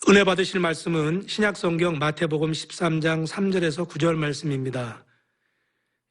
은혜 받으실 말씀은 신약성경 마태복음 13장 3절에서 9절 말씀입니다.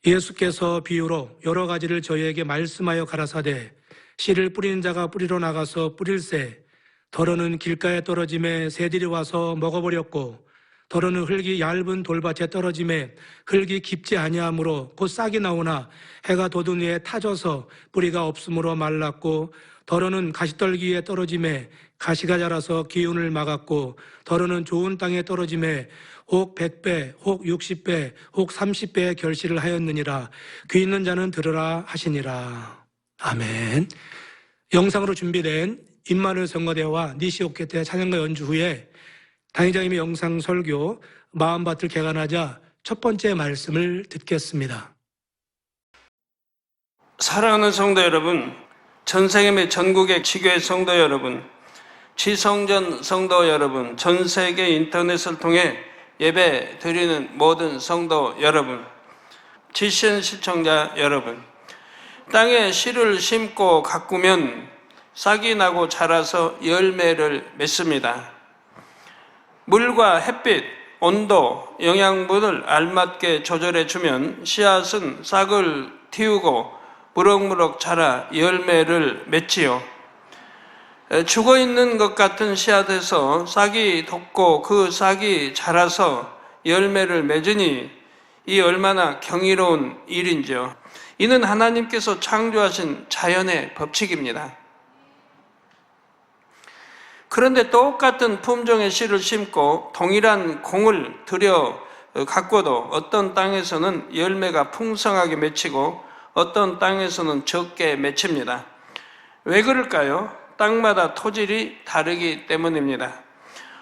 예수께서 비유로 여러 가지를 저희에게 말씀하여 가라사대 씨를 뿌리는 자가 뿌리러 나가서 뿌릴새 더러는 길가에 떨어짐에 새들이 와서 먹어버렸고 더러는 흙이 얇은 돌밭에 떨어짐에 흙이 깊지 아니하므로 곧 싹이 나오나 해가 돋은 후에 타져서 뿌리가 없으므로 말랐고 더러는 가시떨기에 떨어짐에 가시가 자라서 기운을 막았고 더러는 좋은 땅에 떨어짐에 혹 100배, 혹 60배, 혹 30배의 결실을 하였느니라. 귀 있는 자는 들으라 하시니라. 아멘. 영상으로 준비된 임마누엘 성가대와 니시오케테 찬양가 연주 후에 당회장님의 영상 설교 마음밭을 개간하자 첫 번째 말씀을 듣겠습니다. 사랑하는 성도 여러분, 전세계 및 전국의 지교회 성도 여러분, 지성전 성도 여러분, 전 세계 인터넷을 통해 예배 드리는 모든 성도 여러분, 지신 시청자 여러분, 땅에 씨를 심고 가꾸면 싹이 나고 자라서 열매를 맺습니다. 물과 햇빛, 온도, 영양분을 알맞게 조절해 주면 씨앗은 싹을 틔우고 무럭무럭 자라 열매를 맺지요. 죽어있는 것 같은 씨앗에서 싹이 돋고 그 싹이 자라서 열매를 맺으니 이 얼마나 경이로운 일인지요. 이는 하나님께서 창조하신 자연의 법칙입니다. 그런데 똑같은 품종의 씨를 심고 동일한 공을 들여 가꿔도 어떤 땅에서는 열매가 풍성하게 맺히고 어떤 땅에서는 적게 맺힙니다. 왜 그럴까요? 땅마다 토질이 다르기 때문입니다.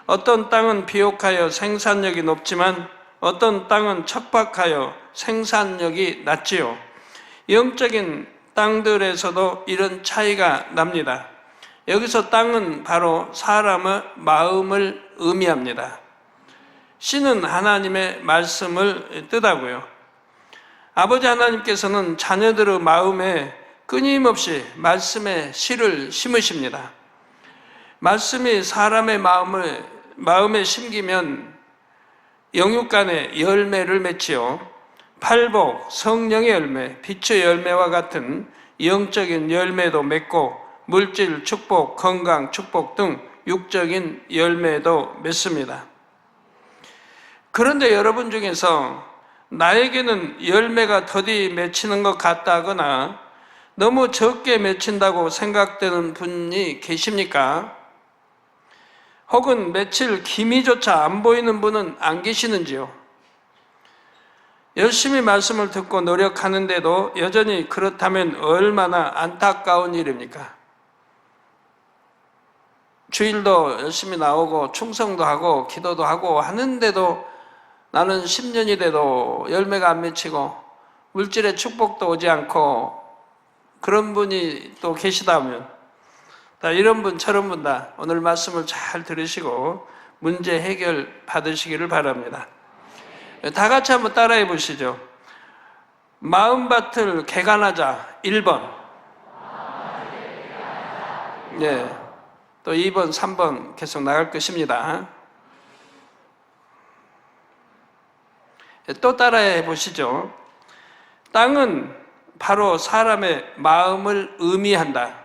어떤 땅은 비옥하여 생산력이 높지만 어떤 땅은 척박하여 생산력이 낮지요. 영적인 땅들에서도 이런 차이가 납니다. 여기서 땅은 바로 사람의 마음을 의미합니다. 씨는 하나님의 말씀을 뜻하고요. 아버지 하나님께서는 자녀들의 마음에 끊임없이 말씀의 씨를 심으십니다. 말씀이 사람의 마음에 심기면 영육간에 열매를 맺지요. 팔복, 성령의 열매, 빛의 열매와 같은 영적인 열매도 맺고 물질, 축복, 건강, 축복 등 육적인 열매도 맺습니다. 그런데 여러분 중에서 나에게는 열매가 더디 맺히는 것 같다거나 너무 적게 맺힌다고 생각되는 분이 계십니까? 혹은 맺힐 기미조차 안 보이는 분은 안 계시는지요? 열심히 말씀을 듣고 노력하는데도 여전히 그렇다면 얼마나 안타까운 일입니까? 주일도 열심히 나오고 충성도 하고 기도도 하고 하는데도 나는 10년이 돼도 열매가 안 맺히고 물질의 축복도 오지 않고 그런 분이 또 계시다면 이런 분 저런 분 다 오늘 말씀을 잘 들으시고 문제 해결 받으시기를 바랍니다. 다 같이 한번 따라해 보시죠. 마음밭을 개간하자 1번. 네. 또 2번, 3번 계속 나갈 것입니다. 또 따라해 보시죠. 땅은 바로 사람의 마음을 의미한다.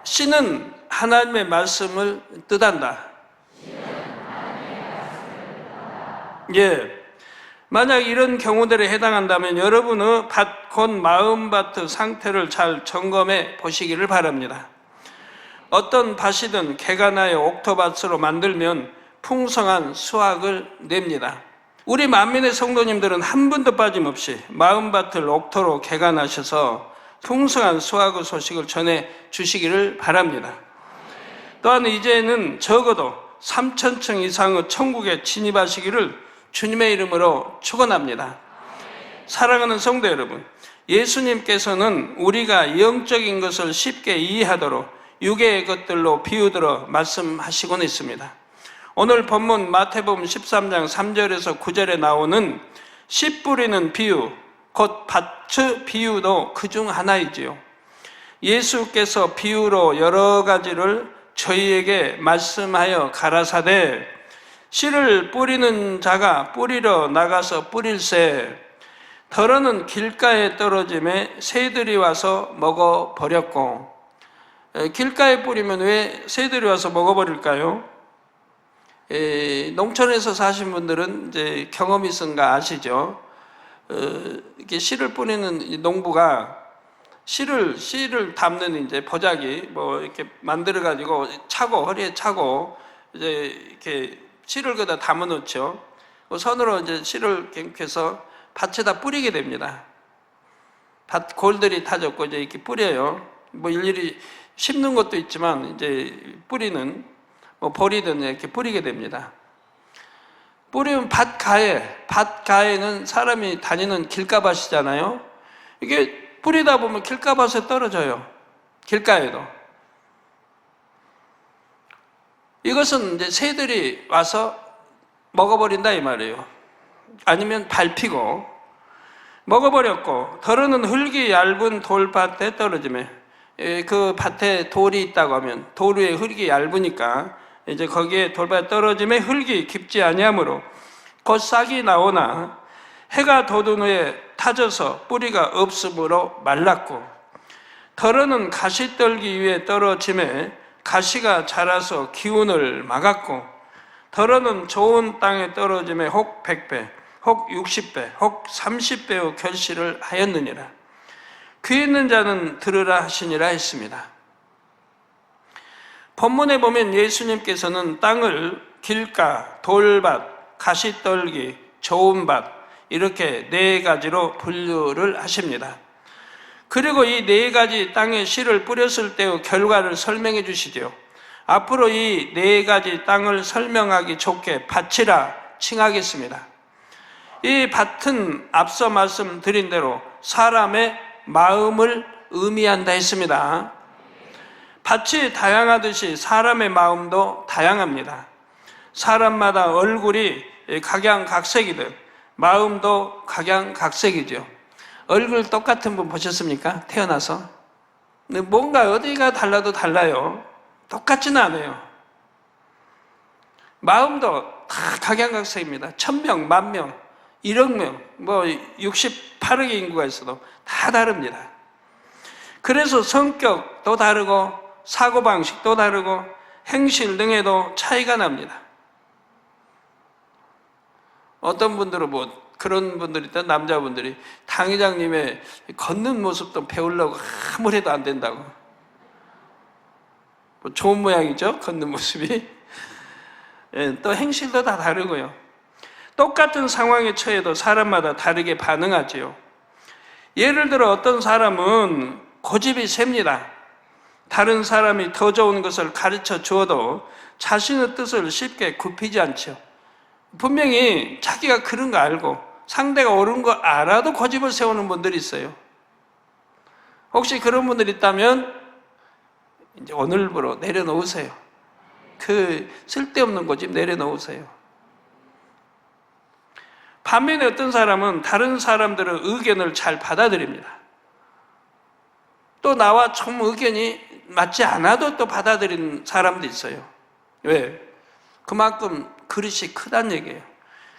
씨는 하나님의 말씀을 뜻한다. 예. 만약 이런 경우들에 해당한다면 여러분의 밭, 곧 마음밭의 상태를 잘 점검해 보시기를 바랍니다. 어떤 밭이든 개간하여 옥토밭으로 만들면 풍성한 수확을 냅니다. 우리 만민의 성도님들은 한 분도 빠짐없이 마음밭을 옥토로 개간하셔서 풍성한 수확의 소식을 전해 주시기를 바랍니다. 또한 이제는 적어도 3,000층 이상의 천국에 진입하시기를 주님의 이름으로 축원합니다. 사랑하는 성도 여러분, 예수님께서는 우리가 영적인 것을 쉽게 이해하도록 육의 것들로 비유들어 말씀하시곤 있습니다. 오늘 본문 마태복음 13장 3절에서 9절에 나오는 씨 뿌리는 비유, 곧 밭의 비유도 그중 하나이지요. 예수께서 비유로 여러 가지를 저희에게 말씀하여 가라사대 씨를 뿌리는 자가 뿌리러 나가서 뿌릴새 덜어는 길가에 떨어짐에 새들이 와서 먹어버렸고. 길가에 뿌리면 왜 새들이 와서 먹어버릴까요? 농촌에서 사신 분들은 이제 경험이 있은가 아시죠? 이렇게 씨를 뿌리는 농부가 씨를 담는 이제 보자기 뭐 이렇게 만들어 가지고 차고 허리에 차고 이제 이렇게 씨를 거기다 담아 놓죠. 손으로 이제 씨를 해서 밭에다 뿌리게 됩니다. 밭 골들이 타졌고 이제 이렇게 뿌려요. 뭐 일일이 심는 것도 있지만 이제 뿌리는 뭐 버리든 이렇게 뿌리게 됩니다. 뿌리면 밭가에는 사람이 다니는 길가밭이잖아요. 이게 뿌리다 보면 길가밭에 떨어져요. 길가에도. 이것은 이제 새들이 와서 먹어버린다 이 말이에요. 아니면 밟히고 먹어버렸고, 덜어는 흙이 얇은 돌밭에 떨어지며, 그 밭에 돌이 있다고 하면 돌 위에 흙이 얇으니까 이제 거기에 돌밭에 떨어지며 흙이 깊지 아니하므로 곧 싹이 나오나 해가 돋은 후에 타져서 뿌리가 없으므로 말랐고, 덜어는 가시떨기 위에 떨어짐에 가시가 자라서 기운을 막았고, 덜어는 좋은 땅에 떨어짐에 혹 100배, 혹 60배, 혹 30배의 결실을 하였느니라. 귀 있는 자는 들으라 하시니라 했습니다. 본문에 보면 예수님께서는 땅을 길가, 돌밭, 가시떨기, 좋은 밭 이렇게 네 가지로 분류를 하십니다. 그리고 이 네 가지 땅에 씨를 뿌렸을 때의 결과를 설명해 주시죠. 앞으로 이 네 가지 땅을 설명하기 좋게 밭이라 칭하겠습니다. 이 밭은 앞서 말씀드린 대로 사람의 마음을 의미한다 했습니다. 밭이 다양하듯이 사람의 마음도 다양합니다. 사람마다 얼굴이 각양각색이듯 마음도 각양각색이죠. 얼굴 똑같은 분 보셨습니까? 태어나서? 근데 뭔가 어디가 달라도 달라요. 똑같지는 않아요. 마음도 다 각양각색입니다. 1000명, 10,000명, 1억 명, 뭐 68억의 인구가 있어도 다 다릅니다. 그래서 성격도 다르고 사고방식도 다르고 행실 등에도 차이가 납니다. 어떤 분들은 뭐 그런 분들이 있다, 남자분들이 당 회장님의 걷는 모습도 배우려고 아무리 해도 안 된다고. 뭐 좋은 모양이죠, 걷는 모습이. 또 행실도 다 다르고요. 똑같은 상황에 처해도 사람마다 다르게 반응하지요. 예를 들어 어떤 사람은 고집이 셉니다. 다른 사람이 더 좋은 것을 가르쳐 주어도 자신의 뜻을 쉽게 굽히지 않죠. 분명히 자기가 그런 거 알고 상대가 옳은 거 알아도 고집을 세우는 분들이 있어요. 혹시 그런 분들 있다면 이제 오늘부로 내려놓으세요. 그 쓸데없는 고집 내려놓으세요. 반면에 어떤 사람은 다른 사람들의 의견을 잘 받아들입니다. 또 나와 좀 의견이 맞지 않아도 또 받아들이는 사람도 있어요. 왜? 그만큼 그릇이 크다는 얘기예요.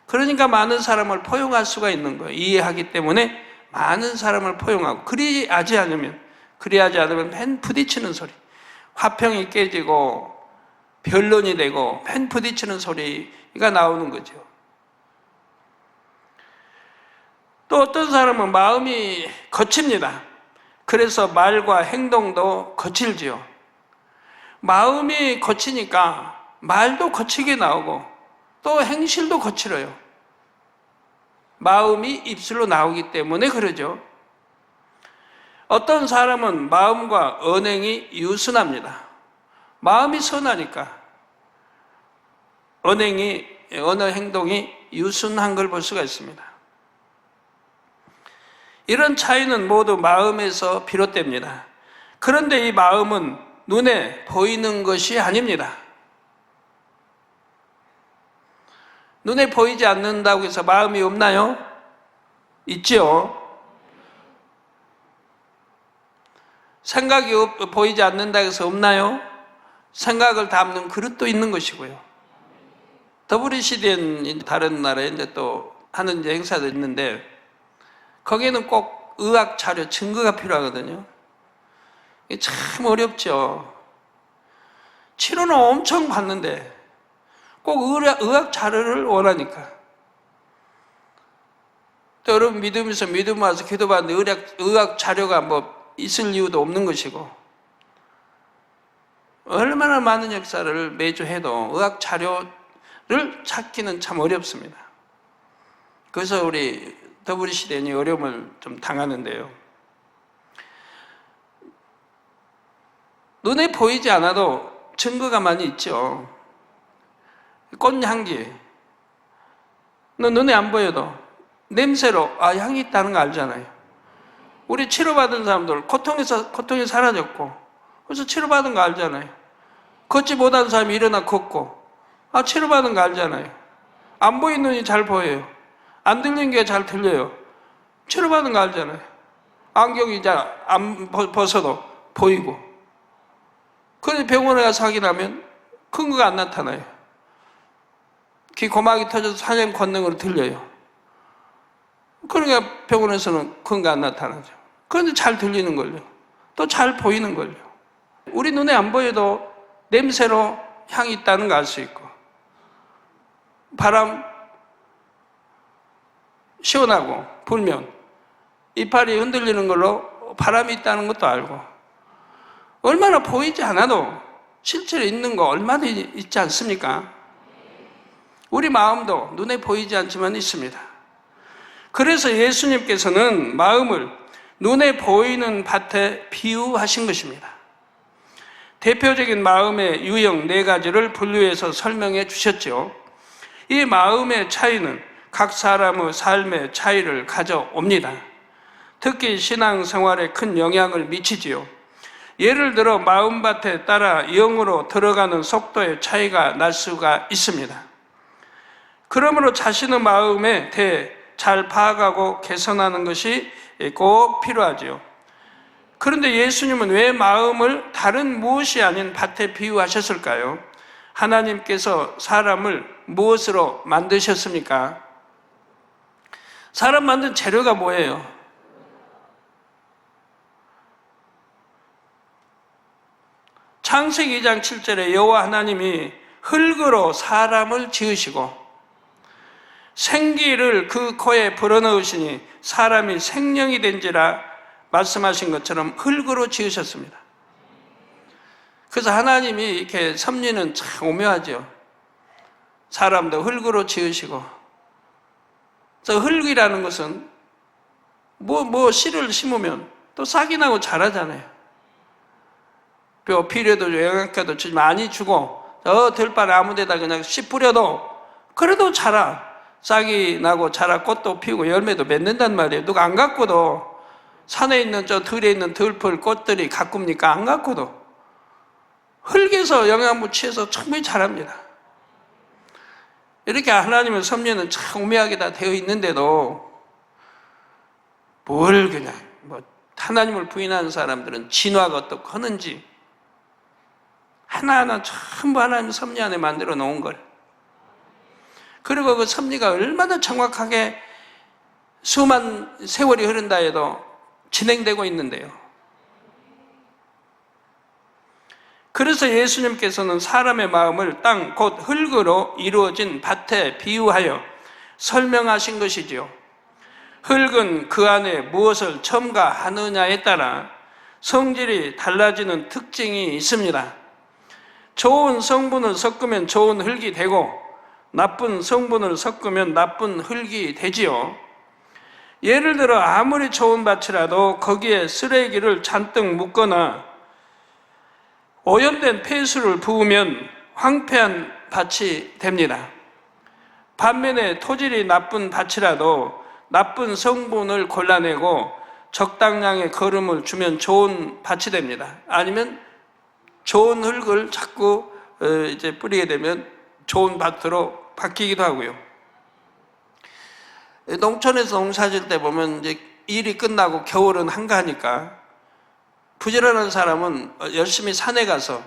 그러니까 많은 사람을 포용할 수가 있는 거예요. 이해하기 때문에 많은 사람을 포용하고, 그리하지 않으면 맨 부딪히는 소리, 화평이 깨지고 변론이 되고 맨 부딪히는 소리가 나오는 거죠. 또 어떤 사람은 마음이 거칩니다. 그래서 말과 행동도 거칠지요. 마음이 거치니까 말도 거치게 나오고 또 행실도 거칠어요. 마음이 입술로 나오기 때문에 그러죠. 어떤 사람은 마음과 언행이 유순합니다. 마음이 선하니까 언어 행동이 유순한 걸 볼 수가 있습니다. 이런 차이는 모두 마음에서 비롯됩니다. 그런데 이 마음은 눈에 보이는 것이 아닙니다. 눈에 보이지 않는다고 해서 마음이 없나요? 있죠. 생각이 보이지 않는다 해서 없나요? 생각을 담는 그릇도 있는 것이고요. WCDN 다른 나라에 이제 또 하는 이제 행사도 있는데 거기에는 꼭 의학 자료, 증거가 필요하거든요. 이게 참 어렵죠. 치료는 엄청 받는데 꼭 의학 자료를 원하니까. 또 여러분 믿으면서 믿음 와서 기도받는데 의학 자료가 뭐 있을 이유도 없는 것이고, 얼마나 많은 역사를 매주 해도 의학 자료를 찾기는 참 어렵습니다. 그래서 우리 WCDN이 어려움을 좀 당하는데요. 눈에 보이지 않아도 증거가 많이 있죠. 꽃향기. 눈에 안 보여도 냄새로 향이 있다는 거 알잖아요. 우리 치료받은 사람들 고통이 사라졌고 그래서 치료받은 거 알잖아요. 걷지 못하는 사람이 일어나 걷고 치료받은 거 알잖아요. 안 보이는 눈이 잘 보여요. 안 들리는 게 잘 들려요. 치료받은 거 알잖아요. 안경이 이제 안 벗어도 보이고. 그런데 병원에 가서 확인하면 근거가 안 나타나요. 귀 고막이 터져서 사냥 권능으로 들려요. 그러니까 병원에서는 근거 안 나타나죠. 그런데 잘 들리는 걸요. 또 잘 보이는 걸요. 우리 눈에 안 보여도 냄새로 향이 있다는 거 알 수 있고, 바람 시원하고 불면 이파리 흔들리는 걸로 바람이 있다는 것도 알고, 얼마나 보이지 않아도 실제로 있는 거 얼마나 있지 않습니까? 우리 마음도 눈에 보이지 않지만 있습니다. 그래서 예수님께서는 마음을 눈에 보이는 밭에 비유하신 것입니다. 대표적인 마음의 유형 4가지를 분류해서 설명해 주셨죠. 이 마음의 차이는 각 사람의 삶의 차이를 가져옵니다. 특히 신앙생활에 큰 영향을 미치지요. 예를 들어 마음밭에 따라 영으로 들어가는 속도의 차이가 날 수가 있습니다. 그러므로 자신의 마음에 대해 잘 파악하고 개선하는 것이 꼭 필요하지요. 그런데 예수님은 왜 마음을 다른 무엇이 아닌 밭에 비유하셨을까요? 하나님께서 사람을 무엇으로 만드셨습니까? 사람 만든 재료가 뭐예요? 창세기 2장 7절에 여호와 하나님이 흙으로 사람을 지으시고 생기를 그 코에 불어넣으시니 사람이 생명이 된지라 말씀하신 것처럼 흙으로 지으셨습니다. 그래서 하나님이 이렇게 섭리는 참 오묘하죠. 사람도 흙으로 지으시고, 그래서 흙이라는 것은 씨를 심으면 또 싹이 나고 자라잖아요. 비료도 영양가도 많이 주고 들바에 아무 데다 그냥 씨 뿌려도 그래도 자라. 싹이 나고 자라 꽃도 피우고 열매도 맺는단 말이에요. 누가 안 가꾸도, 산에 있는 저 들에 있는 들풀 꽃들이 가꿉니까? 안 가꾸도 흙에서 영양분 취해서 충분히 자랍니다. 이렇게 하나님의 섭리는 참 오묘하게 다 되어 있는데도 뭘 그냥 하나님을 부인하는 사람들은 진화가 어떻고 하는지 하나하나 전부 하나님의 섭리 안에 만들어 놓은 걸, 그리고 그 섭리가 얼마나 정확하게 수만 세월이 흐른다 해도 진행되고 있는데요. 그래서 예수님께서는 사람의 마음을 땅 곧 흙으로 이루어진 밭에 비유하여 설명하신 것이지요. 흙은 그 안에 무엇을 첨가하느냐에 따라 성질이 달라지는 특징이 있습니다. 좋은 성분을 섞으면 좋은 흙이 되고 나쁜 성분을 섞으면 나쁜 흙이 되지요. 예를 들어 아무리 좋은 밭이라도 거기에 쓰레기를 잔뜩 묻거나 오염된 폐수를 부으면 황폐한 밭이 됩니다. 반면에 토질이 나쁜 밭이라도 나쁜 성분을 골라내고 적당량의 거름을 주면 좋은 밭이 됩니다. 아니면 좋은 흙을 자꾸 이제 뿌리게 되면 좋은 밭으로 바뀌기도 하고요. 농촌에서 농사 지을 때 보면 이제 일이 끝나고 겨울은 한가하니까 부지런한 사람은 열심히 산에 가서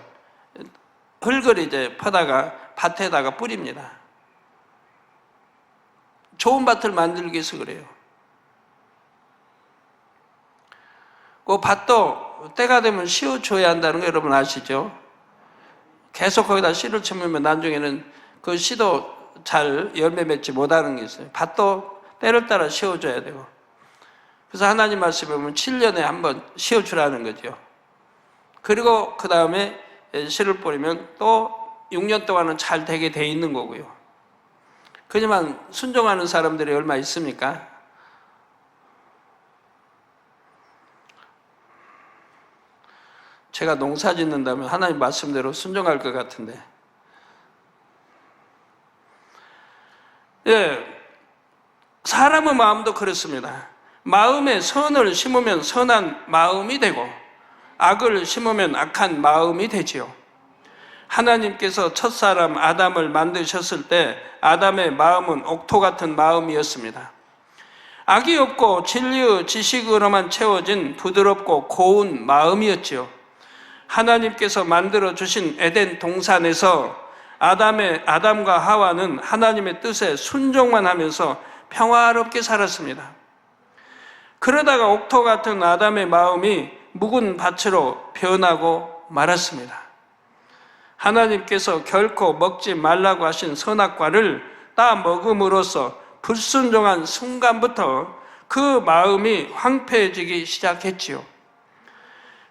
흙을 이제 퍼다가 밭에다가 뿌립니다. 좋은 밭을 만들기 위해서 그래요. 그 밭도 때가 되면 씌워줘야 한다는 거 여러분 아시죠? 계속 거기다 씨를 쳐면 나중에는 그 씨도 잘 열매 맺지 못하는 게 있어요. 밭도 때를 따라 씌워줘야 되고. 그래서 하나님 말씀에 보면 7년에 한 번 씌워주라는 거죠. 그리고 그 다음에 씨를 뿌리면 또 6년 동안은 잘 되게 돼 있는 거고요. 그지만 순종하는 사람들이 얼마 있습니까? 제가 농사 짓는다면 하나님 말씀대로 순종할 것 같은데. 예, 사람의 마음도 그렇습니다. 마음에 선을 심으면 선한 마음이 되고 악을 심으면 악한 마음이 되지요. 하나님께서 첫사람 아담을 만드셨을 때 아담의 마음은 옥토 같은 마음이었습니다. 악이 없고 진리의 지식으로만 채워진 부드럽고 고운 마음이었지요. 하나님께서 만들어주신 에덴 동산에서 아담과 하와는 하나님의 뜻에 순종만 하면서 평화롭게 살았습니다. 그러다가 옥토 같은 아담의 마음이 묵은 밭으로 변하고 말았습니다. 하나님께서 결코 먹지 말라고 하신 선악과를 따 먹음으로써 불순종한 순간부터 그 마음이 황폐해지기 시작했지요.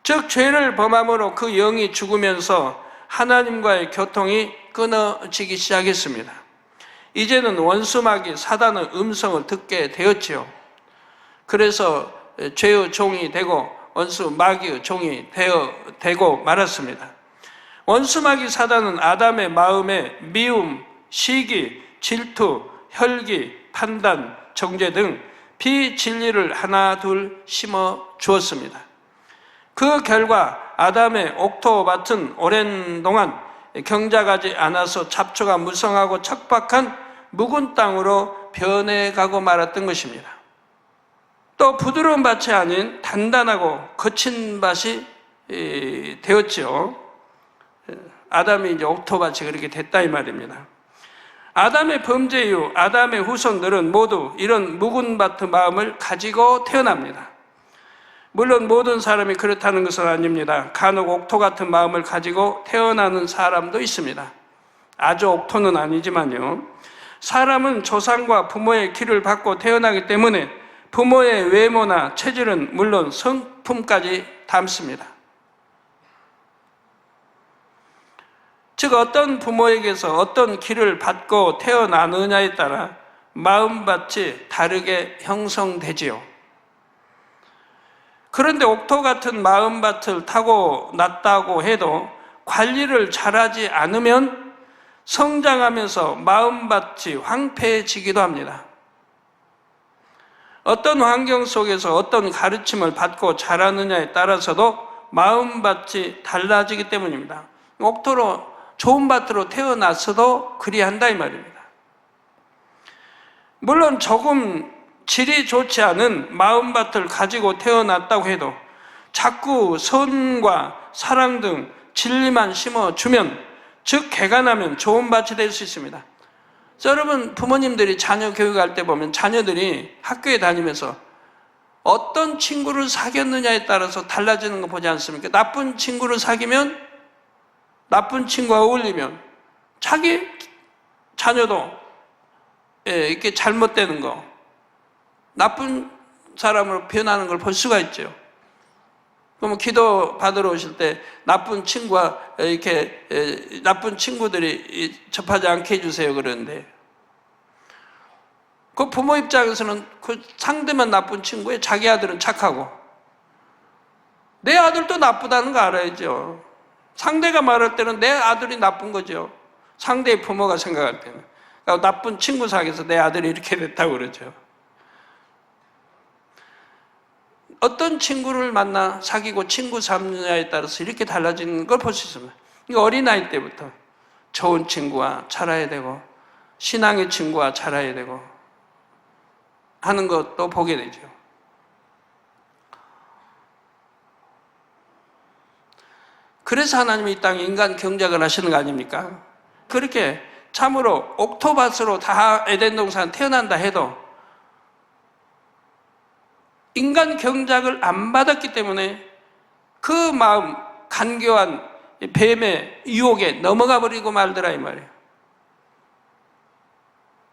즉 죄를 범함으로 그 영이 죽으면서 하나님과의 교통이 끊어지기 시작했습니다. 이제는 원수마귀 사단의 음성을 듣게 되었지요. 그래서 죄의 종이 되고 원수 마귀의 종이 되고 말았습니다. 원수 마귀 사단은 아담의 마음에 미움, 시기, 질투, 혈기, 판단, 정죄 등 비진리를 하나 둘 심어 주었습니다. 그 결과 아담의 옥토 밭은 오랜 동안 경작하지 않아서 잡초가 무성하고 척박한 묵은 땅으로 변해가고 말았던 것입니다. 또 부드러운 밭이 아닌 단단하고 거친 밭이 되었죠. 아담이 이제 옥토밭이 그렇게 됐다 이 말입니다. 아담의 범죄 이후 아담의 후손들은 모두 이런 묵은 밭의 마음을 가지고 태어납니다. 물론 모든 사람이 그렇다는 것은 아닙니다. 간혹 옥토 같은 마음을 가지고 태어나는 사람도 있습니다. 아주 옥토는 아니지만요. 사람은 조상과 부모의 기를 받고 태어나기 때문에 부모의 외모나 체질은 물론 성품까지 닮습니다. 즉 어떤 부모에게서 어떤 기를 받고 태어나느냐에 따라 마음밭이 다르게 형성되지요. 그런데 옥토 같은 마음밭을 타고 났다고 해도 관리를 잘하지 않으면 성장하면서 마음밭이 황폐해지기도 합니다. 어떤 환경 속에서 어떤 가르침을 받고 자라느냐에 따라서도 마음밭이 달라지기 때문입니다. 옥토로 좋은 밭으로 태어났어도 그리한다 이 말입니다. 물론 조금 질이 좋지 않은 마음밭을 가지고 태어났다고 해도 자꾸 선과 사랑 등 진리만 심어주면, 즉 개간하면 좋은 밭이 될 수 있습니다. 여러분 부모님들이 자녀 교육할 때 보면 자녀들이 학교에 다니면서 어떤 친구를 사귀었느냐에 따라서 달라지는 거 보지 않습니까? 나쁜 친구를 사귀면, 나쁜 친구와 어울리면 자기 자녀도 이렇게 잘못되는 거, 나쁜 사람으로 변하는 걸 볼 수가 있죠. 그럼 기도 받으러 오실 때 나쁜 친구와 이렇게 나쁜 친구들이 접하지 않게 해주세요 그러는데, 그 부모 입장에서는 그 상대만 나쁜 친구에 자기 아들은 착하고 내 아들도 나쁘다는 거 알아야죠. 상대가 말할 때는 내 아들이 나쁜 거죠. 상대의 부모가 생각할 때는. 그러니까 나쁜 친구 사귀어서 내 아들이 이렇게 됐다고 그러죠. 어떤 친구를 만나 사귀고 친구 삼느냐에 따라서 이렇게 달라지는 걸 볼 수 있습니다. 어린아이 때부터 좋은 친구와 자라야 되고 신앙의 친구와 자라야 되고 하는 것도 보게 되죠. 그래서 하나님이 이 땅에 인간 경작을 하시는 거 아닙니까? 그렇게 참으로 옥토밭으로 다 에덴 동산 태어난다 해도 인간 경작을 안 받았기 때문에 그 마음 간교한 뱀의 유혹에 넘어가 버리고 말더라 이 말이에요.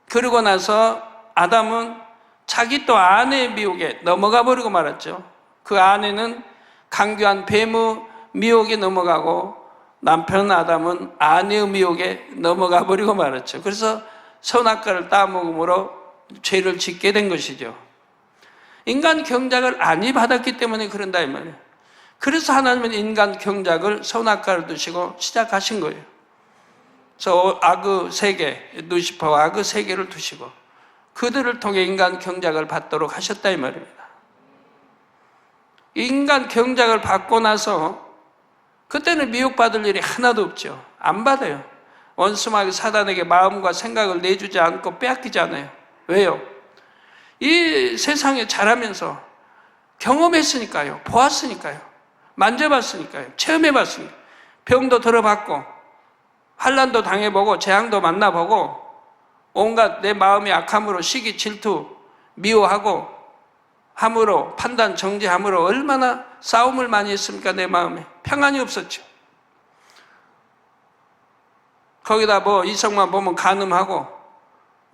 그러고 나서 아담은 자기 또 아내의 미혹에 넘어가 버리고 말았죠. 그 아내는 간교한 뱀의 미혹에 넘어가고 남편 아담은 아내의 미혹에 넘어가 버리고 말았죠. 그래서 선악과를 따먹음으로 죄를 짓게 된 것이죠. 인간 경작을 안이 받았기 때문에 그런다 이 말이에요. 그래서 하나님은 인간 경작을 선악과를 두시고 시작하신 거예요. 저 악의 세계, 루시퍼와 악의 세계를 두시고 그들을 통해 인간 경작을 받도록 하셨다 이 말입니다. 인간 경작을 받고 나서 그때는 미혹받을 일이 하나도 없죠. 안 받아요. 원수마귀 사단에게 마음과 생각을 내주지 않고 빼앗기지 않아요. 왜요? 이 세상에 자라면서 경험했으니까요. 보았으니까요. 만져봤으니까요. 체험해봤으니까요. 병도 들어봤고 환난도 당해보고 재앙도 만나보고 온갖 내 마음의 악함으로 시기 질투 미워하고 함으로 판단 정죄함으로 얼마나 싸움을 많이 했습니까? 내 마음에 평안이 없었죠. 거기다 뭐 이성만 보면 간음하고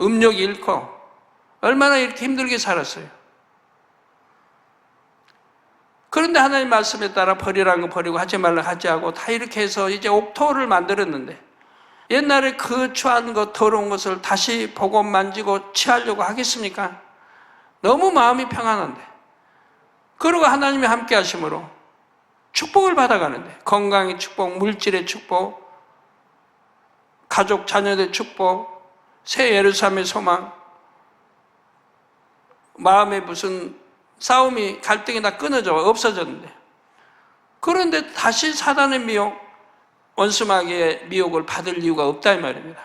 음욕이 잃고 얼마나 이렇게 힘들게 살았어요. 그런데 하나님 말씀에 따라 버리라는 거 버리고 하지 말라 하지 하고 다 이렇게 해서 이제 옥토를 만들었는데 옛날에 그 추한 것 더러운 것을 다시 보고 만지고 취하려고 하겠습니까? 너무 마음이 평안한데 그러고 하나님이 함께 하심으로 축복을 받아가는데 건강의 축복, 물질의 축복, 가족 자녀들의 축복, 새 예루살렘의 소망, 마음에 무슨 싸움이 갈등이 다 끊어져 없어졌는데 그런데 다시 사단의 미혹, 원수마귀의 미혹을 받을 이유가 없다 이 말입니다.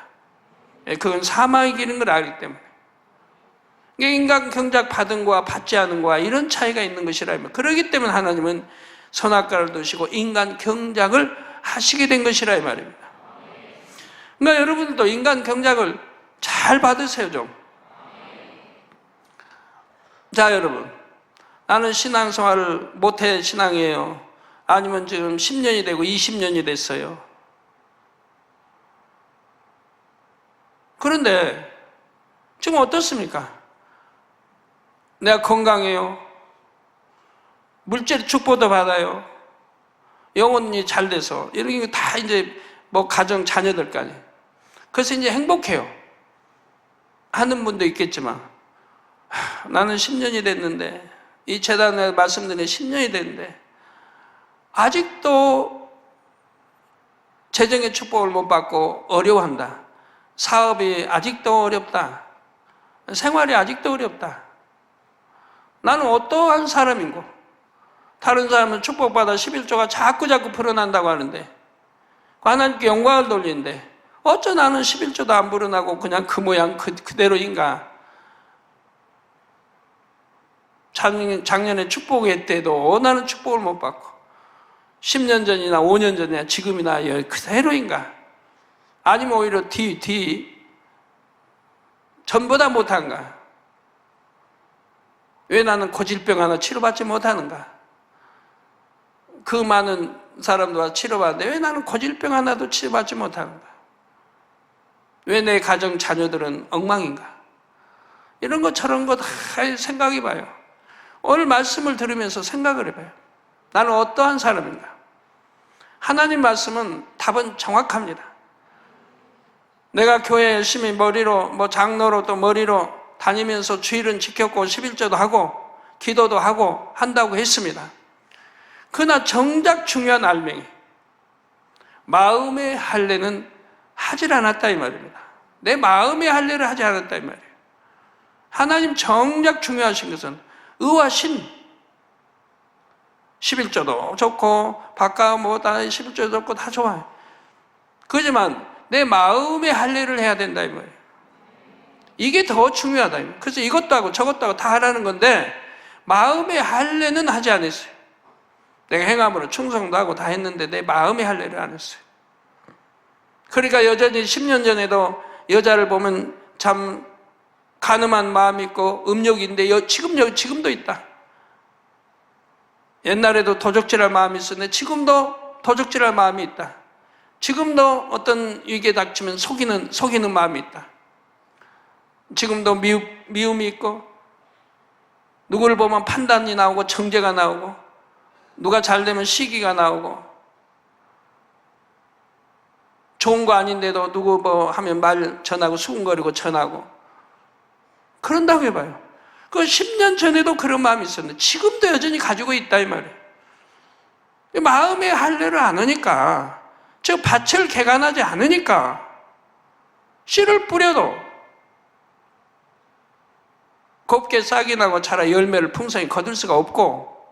그건 사망의 길인 걸 알기 때문에 인간 경작 받은 거와 받지 않은 거와 이런 차이가 있는 것이라 이 말입니다. 그렇기 때문에 하나님은 선악과를 두시고 인간 경작을 하시게 된 것이라 이 말입니다. 그러니까 여러분들도 인간 경작을 잘 받으세요 좀. 자 여러분, 나는 신앙생활을 못해 신앙이에요. 아니면 지금 10년이 되고 20년이 됐어요. 그런데 지금 어떻습니까? 내가 건강해요. 물질 축복도 받아요. 영혼이 잘 돼서 이런 게 다 이제 뭐 가정 자녀들까지. 그래서 이제 행복해요. 하는 분도 있겠지만 나는 10년이 됐는데 이 재단에 말씀드린 10년이 됐는데 아직도 재정의 축복을 못 받고 어려워한다. 사업이 아직도 어렵다. 생활이 아직도 어렵다. 나는 어떠한 사람인고 다른 사람은 축복받아 11조가 자꾸 불어난다고 하는데 하나님께 영광을 돌리는데 어쩌 나는 11조도 안 불어나고 그냥 그 모양 그대로인가. 작년에 축복회 때도 나는 축복을 못 받고 10년 전이나 5년 전이나 지금이나 그대로인가. 아니면 오히려 전보다 못한가. 왜 나는 고질병 하나 치료받지 못하는가. 그 많은 사람들과 치료받는데 왜 나는 고질병 하나도 치료받지 못하는가. 왜 내 가정 자녀들은 엉망인가. 이런 것 저런 것 다 생각해봐요. 오늘 말씀을 들으면서 생각을 해봐요. 나는 어떠한 사람인가. 하나님 말씀은 답은 정확합니다. 내가 교회 열심히 머리로 장로로 또 머리로 다니면서 주일은 지켰고 11조도 하고 기도도 하고 한다고 했습니다. 그러나 정작 중요한 알맹이 마음의 할례는 하질 않았다 이 말입니다. 내 마음의 할례를 하지 않았다 이 말이에요. 하나님 정작 중요하신 것은 의와 신. 11조도 좋고 바깥 다 11조도 좋고 다 좋아요. 그렇지만 내 마음의 할례를 해야 된다 이 말이에요. 이게 더 중요하다. 그래서 이것도 하고 저것도 하고 다 하라는 건데 마음의 할례는 하지 않았어요. 내가 행함으로 충성도 하고 다 했는데 내 마음의 할례를 안 했어요. 그러니까 여전히 10년 전에도 여자를 보면 참 가늠한 마음이 있고 음욕인데 지금도 있다. 옛날에도 도적질할 마음이 있었는데 지금도 도적질할 마음이 있다. 지금도 어떤 위기에 닥치면 속이는 마음이 있다. 지금도 미움이 있고, 누구를 보면 판단이 나오고 정죄가 나오고, 누가 잘 되면 시기가 나오고, 좋은 거 아닌데도 누구 뭐 하면 말 전하고 수군거리고 전하고 그런다고 해봐요. 그 10년 전에도 그런 마음이 있었는데 지금도 여전히 가지고 있다 이 말이에요. 마음의 할례를 안 하니까, 즉 밭을 개간하지 않으니까 씨를 뿌려도 곱게 싹이 나고 자라 열매를 풍성히 거둘 수가 없고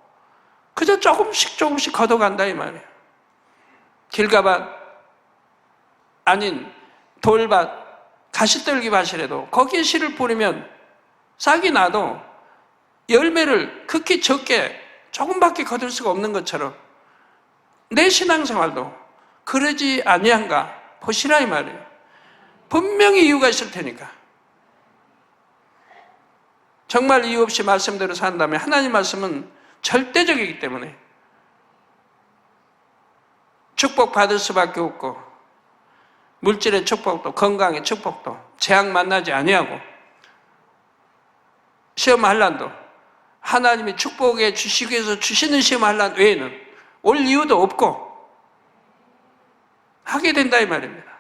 그저 조금씩 걷어간다 이 말이에요. 길가밭 아닌 돌밭, 가시떨기 밭이라도 거기에 씨를 뿌리면 싹이 나도 열매를 극히 적게 조금밖에 거둘 수가 없는 것처럼 내 신앙생활도 그러지 아니한가 보시라 이 말이에요. 분명히 이유가 있을 테니까. 정말 이유 없이 말씀대로 산다면 하나님 말씀은 절대적이기 때문에 축복받을 수밖에 없고, 물질의 축복도 건강의 축복도 재앙 만나지 아니하고, 시험 환난도 하나님이 축복해 주시기 위해서 주시는 시험 환난 외에는 올 이유도 없고 하게 된다 이 말입니다.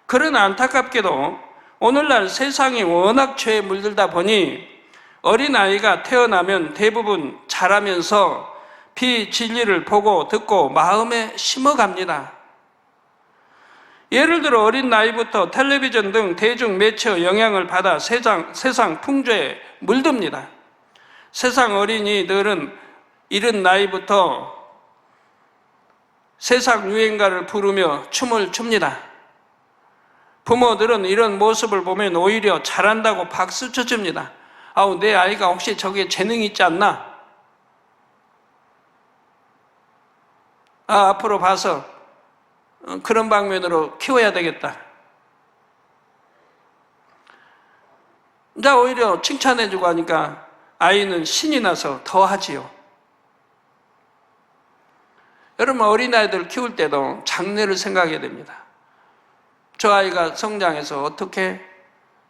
그러나 안타깝게도 오늘날 세상이 워낙 죄에 물들다 보니 어린아이가 태어나면 대부분 자라면서 비진리를 보고 듣고 마음에 심어갑니다. 예를 들어 어린 나이부터 텔레비전 등 대중 매체의 영향을 받아 세상 풍조에 물듭니다. 세상 어린이들은 이른 나이부터 세상 유행가를 부르며 춤을 춥니다. 부모들은 이런 모습을 보면 오히려 잘한다고 박수 쳐줍니다. 아우, 내 아이가 혹시 저기에 재능이 있지 않나? 앞으로 봐서 그런 방면으로 키워야 되겠다. 자, 오히려 칭찬해주고 하니까 아이는 신이 나서 더 하지요. 여러분, 어린아이들 키울 때도 장래를 생각해야 됩니다. 저 아이가 성장해서 어떻게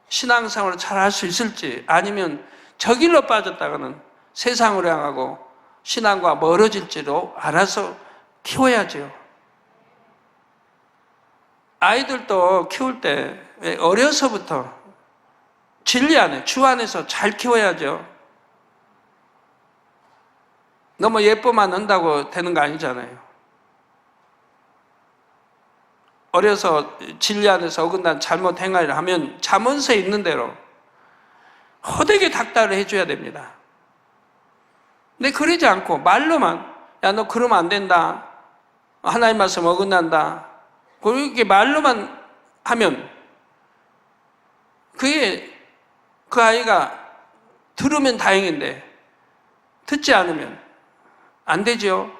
신앙생활을 잘 할 수 있을지, 아니면 저 길로 빠졌다가는 세상으로 향하고 신앙과 멀어질지도 알아서 키워야죠. 아이들도 키울 때 어려서부터 진리 안에, 주 안에서 잘 키워야죠. 너무 예뻐만 한다고 되는 거 아니잖아요. 어려서 진리 안에서 어긋난 잘못 행위를 하면 잠언서에 있는 대로 호되게 닥달을 해줘야 됩니다. 근데 그러지 않고 말로만, 야, 너 그러면 안 된다, 하나님 말씀 어긋난다, 그렇게 말로만 하면 그 아이가 들으면 다행인데 듣지 않으면 안 되죠.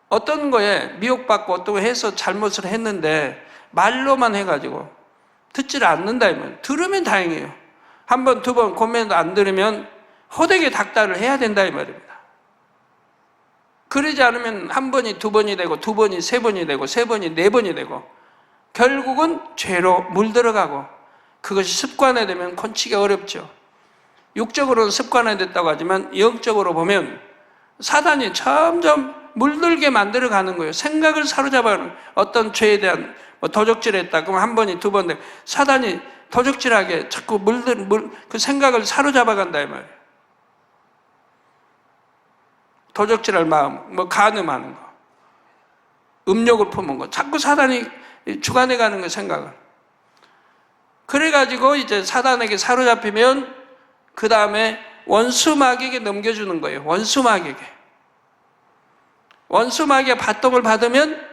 어떤 거에 미혹받고 어떤 거 해서 잘못을 했는데 말로만 해가지고 듣지를 않는다 하면 들으면 다행이에요. 한 번, 두 번 고민도 안 들으면 호되게 닥달을 해야 된다 이 말입니다. 그러지 않으면 한 번이 두 번이 되고, 두 번이 세 번이 되고, 세 번이 네 번이 되고, 결국은 죄로 물들어가고, 그것이 습관화되면 건치기 어렵죠. 육적으로는 습관화됐다고 하지만 영적으로 보면 사단이 점점 물들게 만들어가는 거예요. 생각을 사로잡아가는, 어떤 죄에 대한 도적질했다 그러면 한 번이 두 번 되고, 사단이 도적질하게 자꾸 그 생각을 사로잡아간다 이 말이에요. 도적질할 마음, 간음하는 거, 음욕을 품은 거, 자꾸 사단이 주관해가는 거, 생각을. 그래가지고 이제 사단에게 사로잡히면 그 다음에 원수마귀에게 넘겨주는 거예요. 원수마귀에게. 원수마귀의 받동을 받으면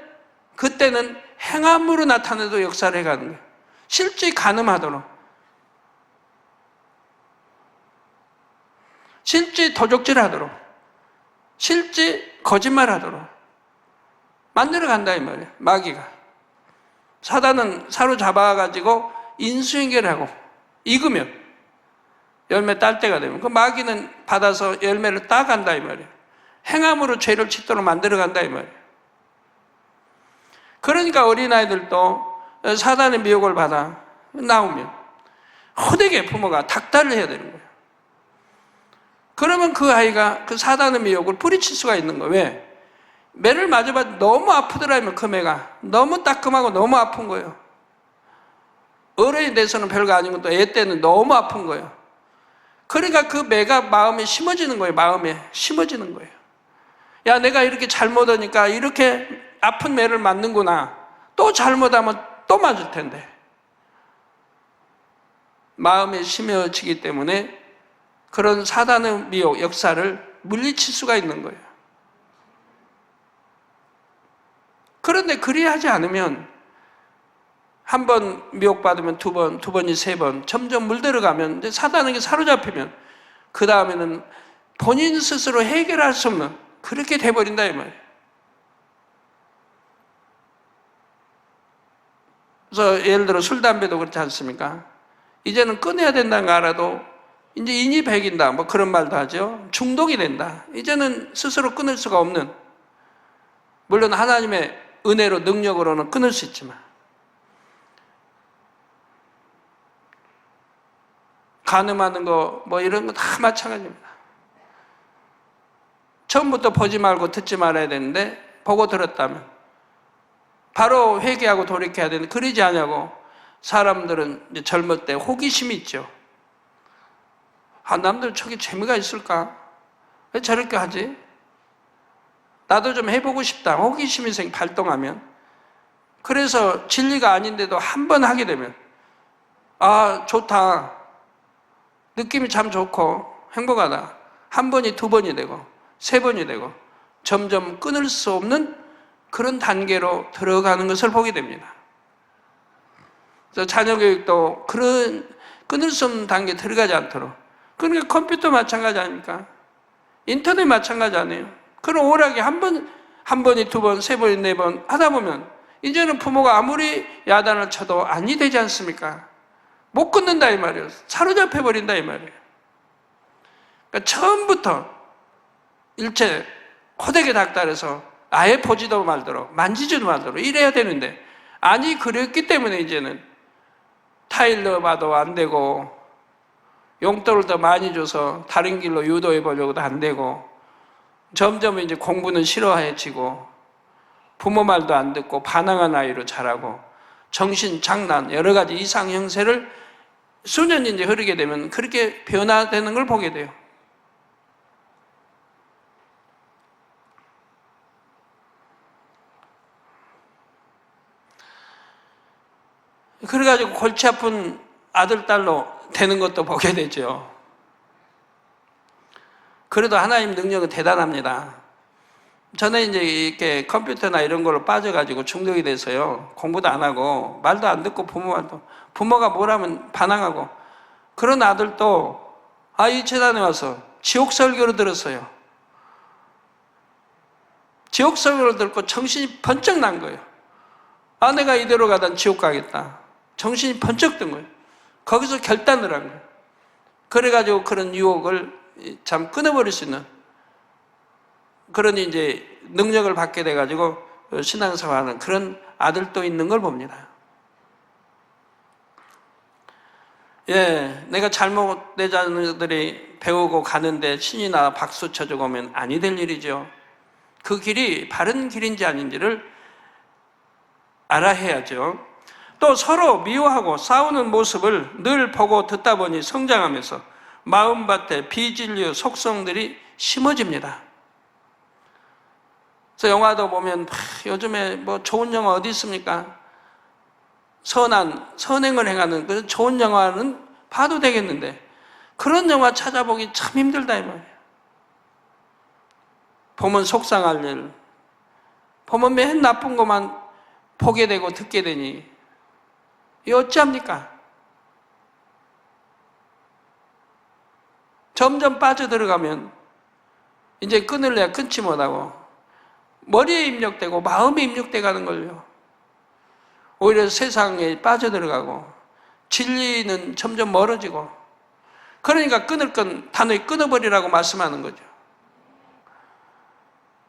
그때는 행함으로 나타내도 역사를 해가는 거예요. 실제 간음하도록, 실제 도적질하도록, 실제 거짓말하도록 만들어 간다 이 말이에요. 마귀가. 사단은 사로잡아가지고 인수인계를 하고 익으면 열매 딸 때가 되면 그 마귀는 받아서 열매를 따간다 이 말이에요. 행함으로 죄를 짓도록 만들어 간다 이 말이에요. 그러니까 어린아이들도 사단의 미혹을 받아 나오면 호되게 부모가 닥달을 해야 되는 거예요. 그러면 그 아이가 그 사단의 미혹을 뿌리칠 수가 있는 거예요. 왜? 매를 맞아봐 너무 아프더라면 그 매가 너무 따끔하고 너무 아픈 거예요. 어른이 돼서는 별거 아닌 것도 애 때는 너무 아픈 거예요. 그러니까 그 매가 마음에 심어지는 거예요. 마음에 심어지는 거예요. 야, 내가 이렇게 잘못하니까 이렇게 아픈 매를 맞는구나. 또 잘못하면 또 맞을 텐데. 마음에 심어지기 때문에 그런 사단의 미혹, 역사를 물리칠 수가 있는 거예요. 그런데 그리하지 않으면 한 번 미혹받으면 두 번, 두 번이 세 번, 점점 물들어가면 이제 사단에게 사로잡히면 그 다음에는 본인 스스로 해결할 수 없는 그렇게 돼버린다 이 말이에요. 그래서 예를 들어 술, 담배도 그렇지 않습니까? 이제는 끊어야 된다는 거 알아도 이제 인이 배긴다 뭐 그런 말도 하죠. 중독이 된다. 이제는 스스로 끊을 수가 없는, 물론 하나님의 은혜로 능력으로는 끊을 수 있지만 간음하는 거 뭐 이런 거 다 마찬가지입니다. 처음부터 보지 말고 듣지 말아야 되는데 보고 들었다면 바로 회개하고 돌이켜야 되는데 그러지 않냐고. 사람들은 이제 젊을 때 호기심이 있죠. 아, 남들 저게 재미가 있을까? 왜 저렇게 하지? 나도 좀 해보고 싶다. 호기심이 발동하면. 그래서 진리가 아닌데도 한 번 하게 되면 아, 좋다. 느낌이 참 좋고 행복하다. 한 번이 두 번이 되고 세 번이 되고 점점 끊을 수 없는 그런 단계로 들어가는 것을 보게 됩니다. 그래서 자녀 교육도 그런 끊을 수 없는 단계에 들어가지 않도록. 그러니까 컴퓨터 마찬가지 아닙니까? 인터넷 마찬가지 아니에요? 그런 오락이 한 번이 두 번, 세 번이 네 번 하다 보면 이제는 부모가 아무리 야단을 쳐도 아니 되지 않습니까? 못 끊는다 이 말이에요. 사로잡혀 버린다 이 말이에요. 그러니까 처음부터 일체 호되게 닥달해서 아예 보지도 말도록 만지지도 말도록 이래야 되는데 아니 그랬기 때문에 이제는 타일러 봐도 안 되고 용돈을 더 많이 줘서 다른 길로 유도해 보려고도 안 되고 점점 이제 공부는 싫어해지고 부모 말도 안 듣고 반항한 아이로 자라고 정신 장난 여러 가지 이상 형세를 수년이 이제 흐르게 되면 그렇게 변화되는 걸 보게 돼요. 그래가지고 골치 아픈 아들, 딸로 되는 것도 보게 되죠. 그래도 하나님 능력은 대단합니다. 저는 이제 이렇게 컴퓨터나 이런 걸로 빠져가지고 중독이 돼서요. 공부도 안 하고 말도 안 듣고 부모가 뭐라면 반항하고 그런 아들도 이 재단에 와서 지옥 설교를 들었어요. 지옥 설교를 듣고 정신이 번쩍 난 거예요. 내가 이대로 가다 지옥 가겠다. 정신이 번쩍 든 거예요. 거기서 결단을 한 거예요. 그래가지고 그런 유혹을 참 끊어버릴 수 있는 그런 이제 능력을 받게 돼가지고 신앙생활하는 그런 아들도 있는 걸 봅니다. 예, 내가 잘못된 자들이 배우고 가는데 신이나 박수 쳐주고 오면 아니 될 일이죠. 그 길이 바른 길인지 아닌지를 알아야 해야죠. 또 서로 미워하고 싸우는 모습을 늘 보고 듣다 보니 성장하면서 마음밭에 비진리의 속성들이 심어집니다. 그래서 영화도 보면 요즘에 뭐 좋은 영화 어디 있습니까? 선행을 행하는 그런 좋은 영화는 봐도 되겠는데 그런 영화 찾아보기 참 힘들다 이 말이에요. 보면 속상할 일, 보면 맨 나쁜 것만 보게 되고 듣게 되니 이 어찌합니까? 점점 빠져들어가면 이제 끊을래야 끊지 못하고 머리에 입력되고 마음에 입력돼 가는 걸요. 오히려 세상에 빠져들어가고 진리는 점점 멀어지고, 그러니까 끊을 건 단호히 끊어버리라고 말씀하는 거죠.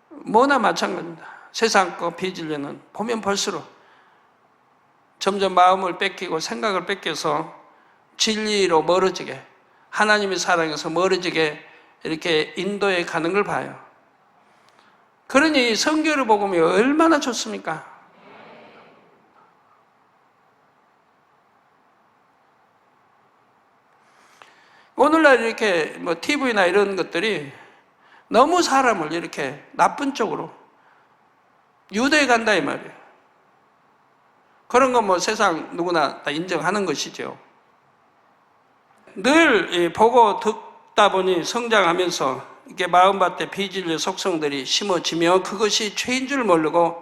뭐나 마찬가지입니다. 세상 거 비진리는 보면 볼수록 점점 마음을 뺏기고 생각을 뺏겨서 진리로 멀어지게, 하나님의 사랑에서 멀어지게 이렇게 인도해 가는 걸 봐요. 그러니 성경을 복음이 얼마나 좋습니까? 오늘날 이렇게 뭐 TV나 이런 것들이 너무 사람을 이렇게 나쁜 쪽으로 유도해 간다 이 말이에요. 그런 건 뭐 세상 누구나 다 인정하는 것이죠. 늘 보고 듣다 보니 성장하면서 이렇게 마음밭에 비진리의 속성들이 심어지며 그것이 죄인 줄 모르고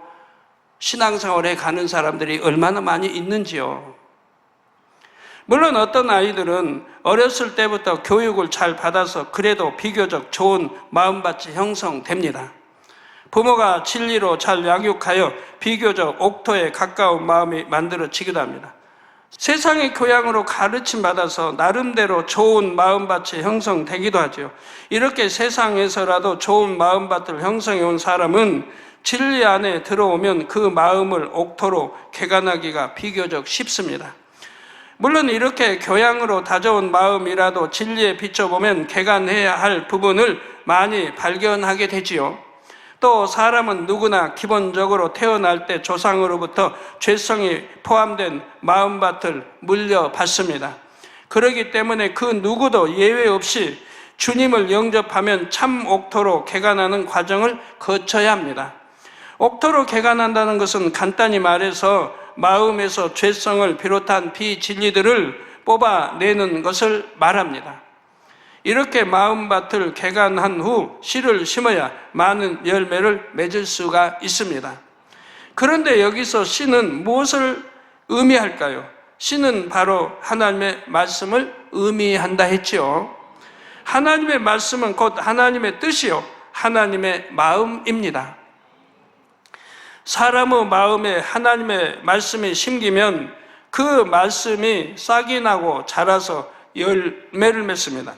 신앙생활에 가는 사람들이 얼마나 많이 있는지요. 물론 어떤 아이들은 어렸을 때부터 교육을 잘 받아서 그래도 비교적 좋은 마음밭이 형성됩니다. 부모가 진리로 잘 양육하여 비교적 옥토에 가까운 마음이 만들어지기도 합니다. 세상의 교양으로 가르침 받아서 나름대로 좋은 마음밭이 형성되기도 하죠. 이렇게 세상에서라도 좋은 마음밭을 형성해 온 사람은 진리 안에 들어오면 그 마음을 옥토로 개간하기가 비교적 쉽습니다. 물론 이렇게 교양으로 다져온 마음이라도 진리에 비춰보면 개간해야 할 부분을 많이 발견하게 되지요. 또 사람은 누구나 기본적으로 태어날 때 조상으로부터 죄성이 포함된 마음밭을 물려받습니다. 그렇기 때문에 그 누구도 예외 없이 주님을 영접하면 참 옥토로 개간하는 과정을 거쳐야 합니다. 옥토로 개간한다는 것은 간단히 말해서 마음에서 죄성을 비롯한 비진리들을 뽑아내는 것을 말합니다. 이렇게 마음밭을 개간한 후 씨를 심어야 많은 열매를 맺을 수가 있습니다. 그런데 여기서 씨는 무엇을 의미할까요? 씨는 바로 하나님의 말씀을 의미한다 했죠. 하나님의 말씀은 곧 하나님의 뜻이요 하나님의 마음입니다. 사람의 마음에 하나님의 말씀이 심기면 그 말씀이 싹이 나고 자라서 열매를 맺습니다.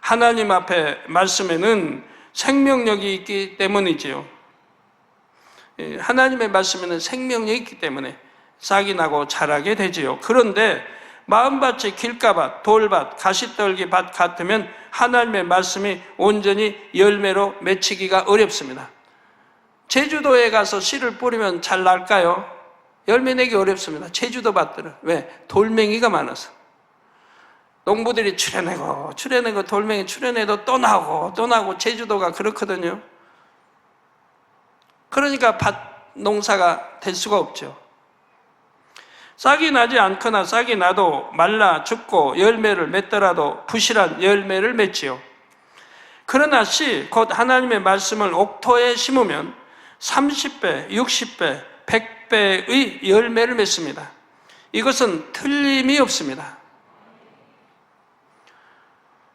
하나님 앞에 말씀에는 생명력이 있기 때문이지요. 하나님의 말씀에는 생명력이 있기 때문에 싹이 나고 자라게 되지요. 그런데 마음밭이 길가밭, 돌밭, 가시떨기밭 같으면 하나님의 말씀이 온전히 열매로 맺히기가 어렵습니다. 제주도에 가서 씨를 뿌리면 잘 날까요? 열매 내기 어렵습니다. 제주도 밭들은. 왜? 돌멩이가 많아서. 농부들이 출해내고 돌멩이 출해내도 또 나고 제주도가 그렇거든요. 그러니까 밭 농사가 될 수가 없죠. 싹이 나지 않거나 싹이 나도 말라 죽고 열매를 맺더라도 부실한 열매를 맺지요. 그러나 씨, 곧 하나님의 말씀을 옥토에 심으면 30배, 60배, 100배의 열매를 맺습니다. 이것은 틀림이 없습니다.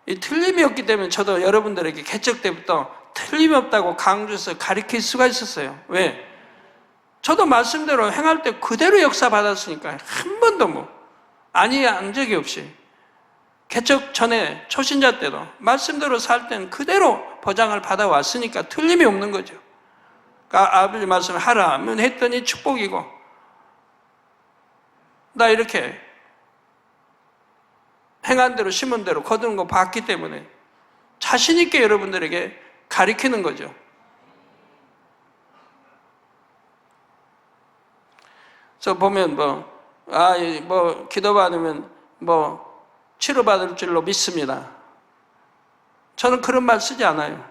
이 틀림이 없기 때문에 저도 여러분들에게 개척 때부터 틀림이 없다고 강조해서 가르칠 수가 있었어요. 왜? 저도 말씀대로 행할 때 그대로 역사 받았으니까 한 번도 아니한 적이 없이 개척 전에 초신자 때도 말씀대로 살 때는 그대로 보장을 받아왔으니까 틀림이 없는 거죠. 그러니까 아버지 말씀을 하라 하면 했더니 축복이고, 나 이렇게 행한 대로 심은 대로 거두는 거 봤기 때문에 자신 있게 여러분들에게 가르치는 거죠. 저 보면 기도 받으면 치료받을 줄로 믿습니다. 저는 그런 말 쓰지 않아요.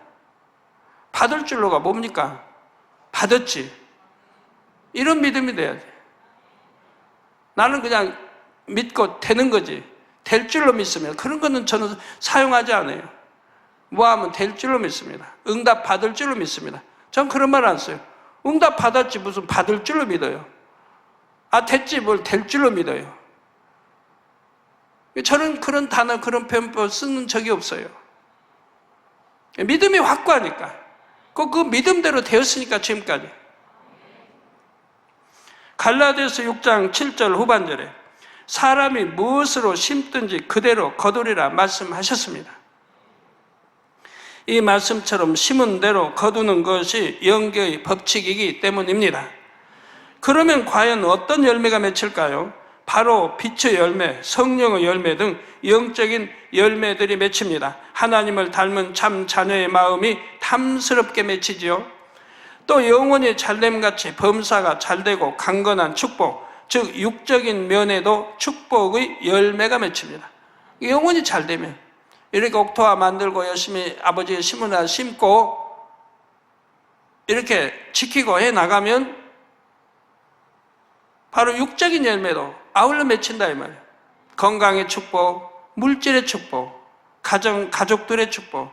받을 줄로가 뭡니까? 받았지. 이런 믿음이 돼야 돼. 나는 그냥 믿고 되는 거지. 될 줄로 믿습니다. 그런 거는 저는 사용하지 않아요. 뭐 하면 될 줄로 믿습니다. 응답 받을 줄로 믿습니다. 전 그런 말 안 써요. 응답 받았지 무슨 받을 줄로 믿어요. 됐지 뭘 될 줄로 믿어요. 저는 그런 단어, 그런 표현 쓰는 적이 없어요. 믿음이 확고하니까. 그 믿음대로 되었으니까 지금까지. 갈라디아서 6장 7절 후반절에 사람이 무엇으로 심든지 그대로 거두리라 말씀하셨습니다. 이 말씀처럼 심은 대로 거두는 것이 영계의 법칙이기 때문입니다. 그러면 과연 어떤 열매가 맺힐까요? 바로 빛의 열매, 성령의 열매 등 영적인 열매들이 맺힙니다. 하나님을 닮은 참 자녀의 마음이 탐스럽게 맺히지요. 또 영혼이 잘됨같이 범사가 잘되고 강건한 축복, 즉 육적인 면에도 축복의 열매가 맺힙니다. 영혼이 잘되면 이렇게 옥토화 만들고 열심히 아버지의 심으나 심고 이렇게 지키고 해나가면 바로 육적인 열매도 아울러 맺힌다 이 말이에요. 건강의 축복, 물질의 축복, 가족들의 축복,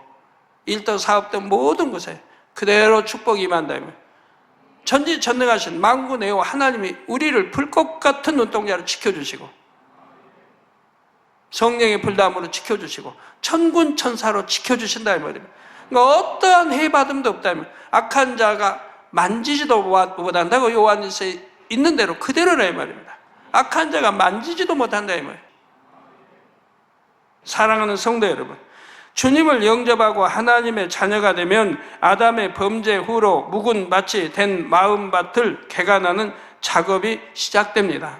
일도 사업도 모든 곳에 그대로 축복이 임한다 이 말이에요. 전지전능하신 만군의 하나님이 우리를 불꽃 같은 눈동자로 지켜주시고 성령의 불담으로 지켜주시고 천군 천사로 지켜주신다 이 말이에요. 그러니까 어떠한 해받음도 없다 이 말이에요. 악한 자가 만지지도 못한다고 요한일서에 있는 대로 그대로라 이 말입니다. 악한 자가 만지지도 못한다 이 말이에요. 사랑하는 성도 여러분, 주님을 영접하고 하나님의 자녀가 되면 아담의 범죄 후로 묵은 밭이 된 마음밭을 개간하는 작업이 시작됩니다.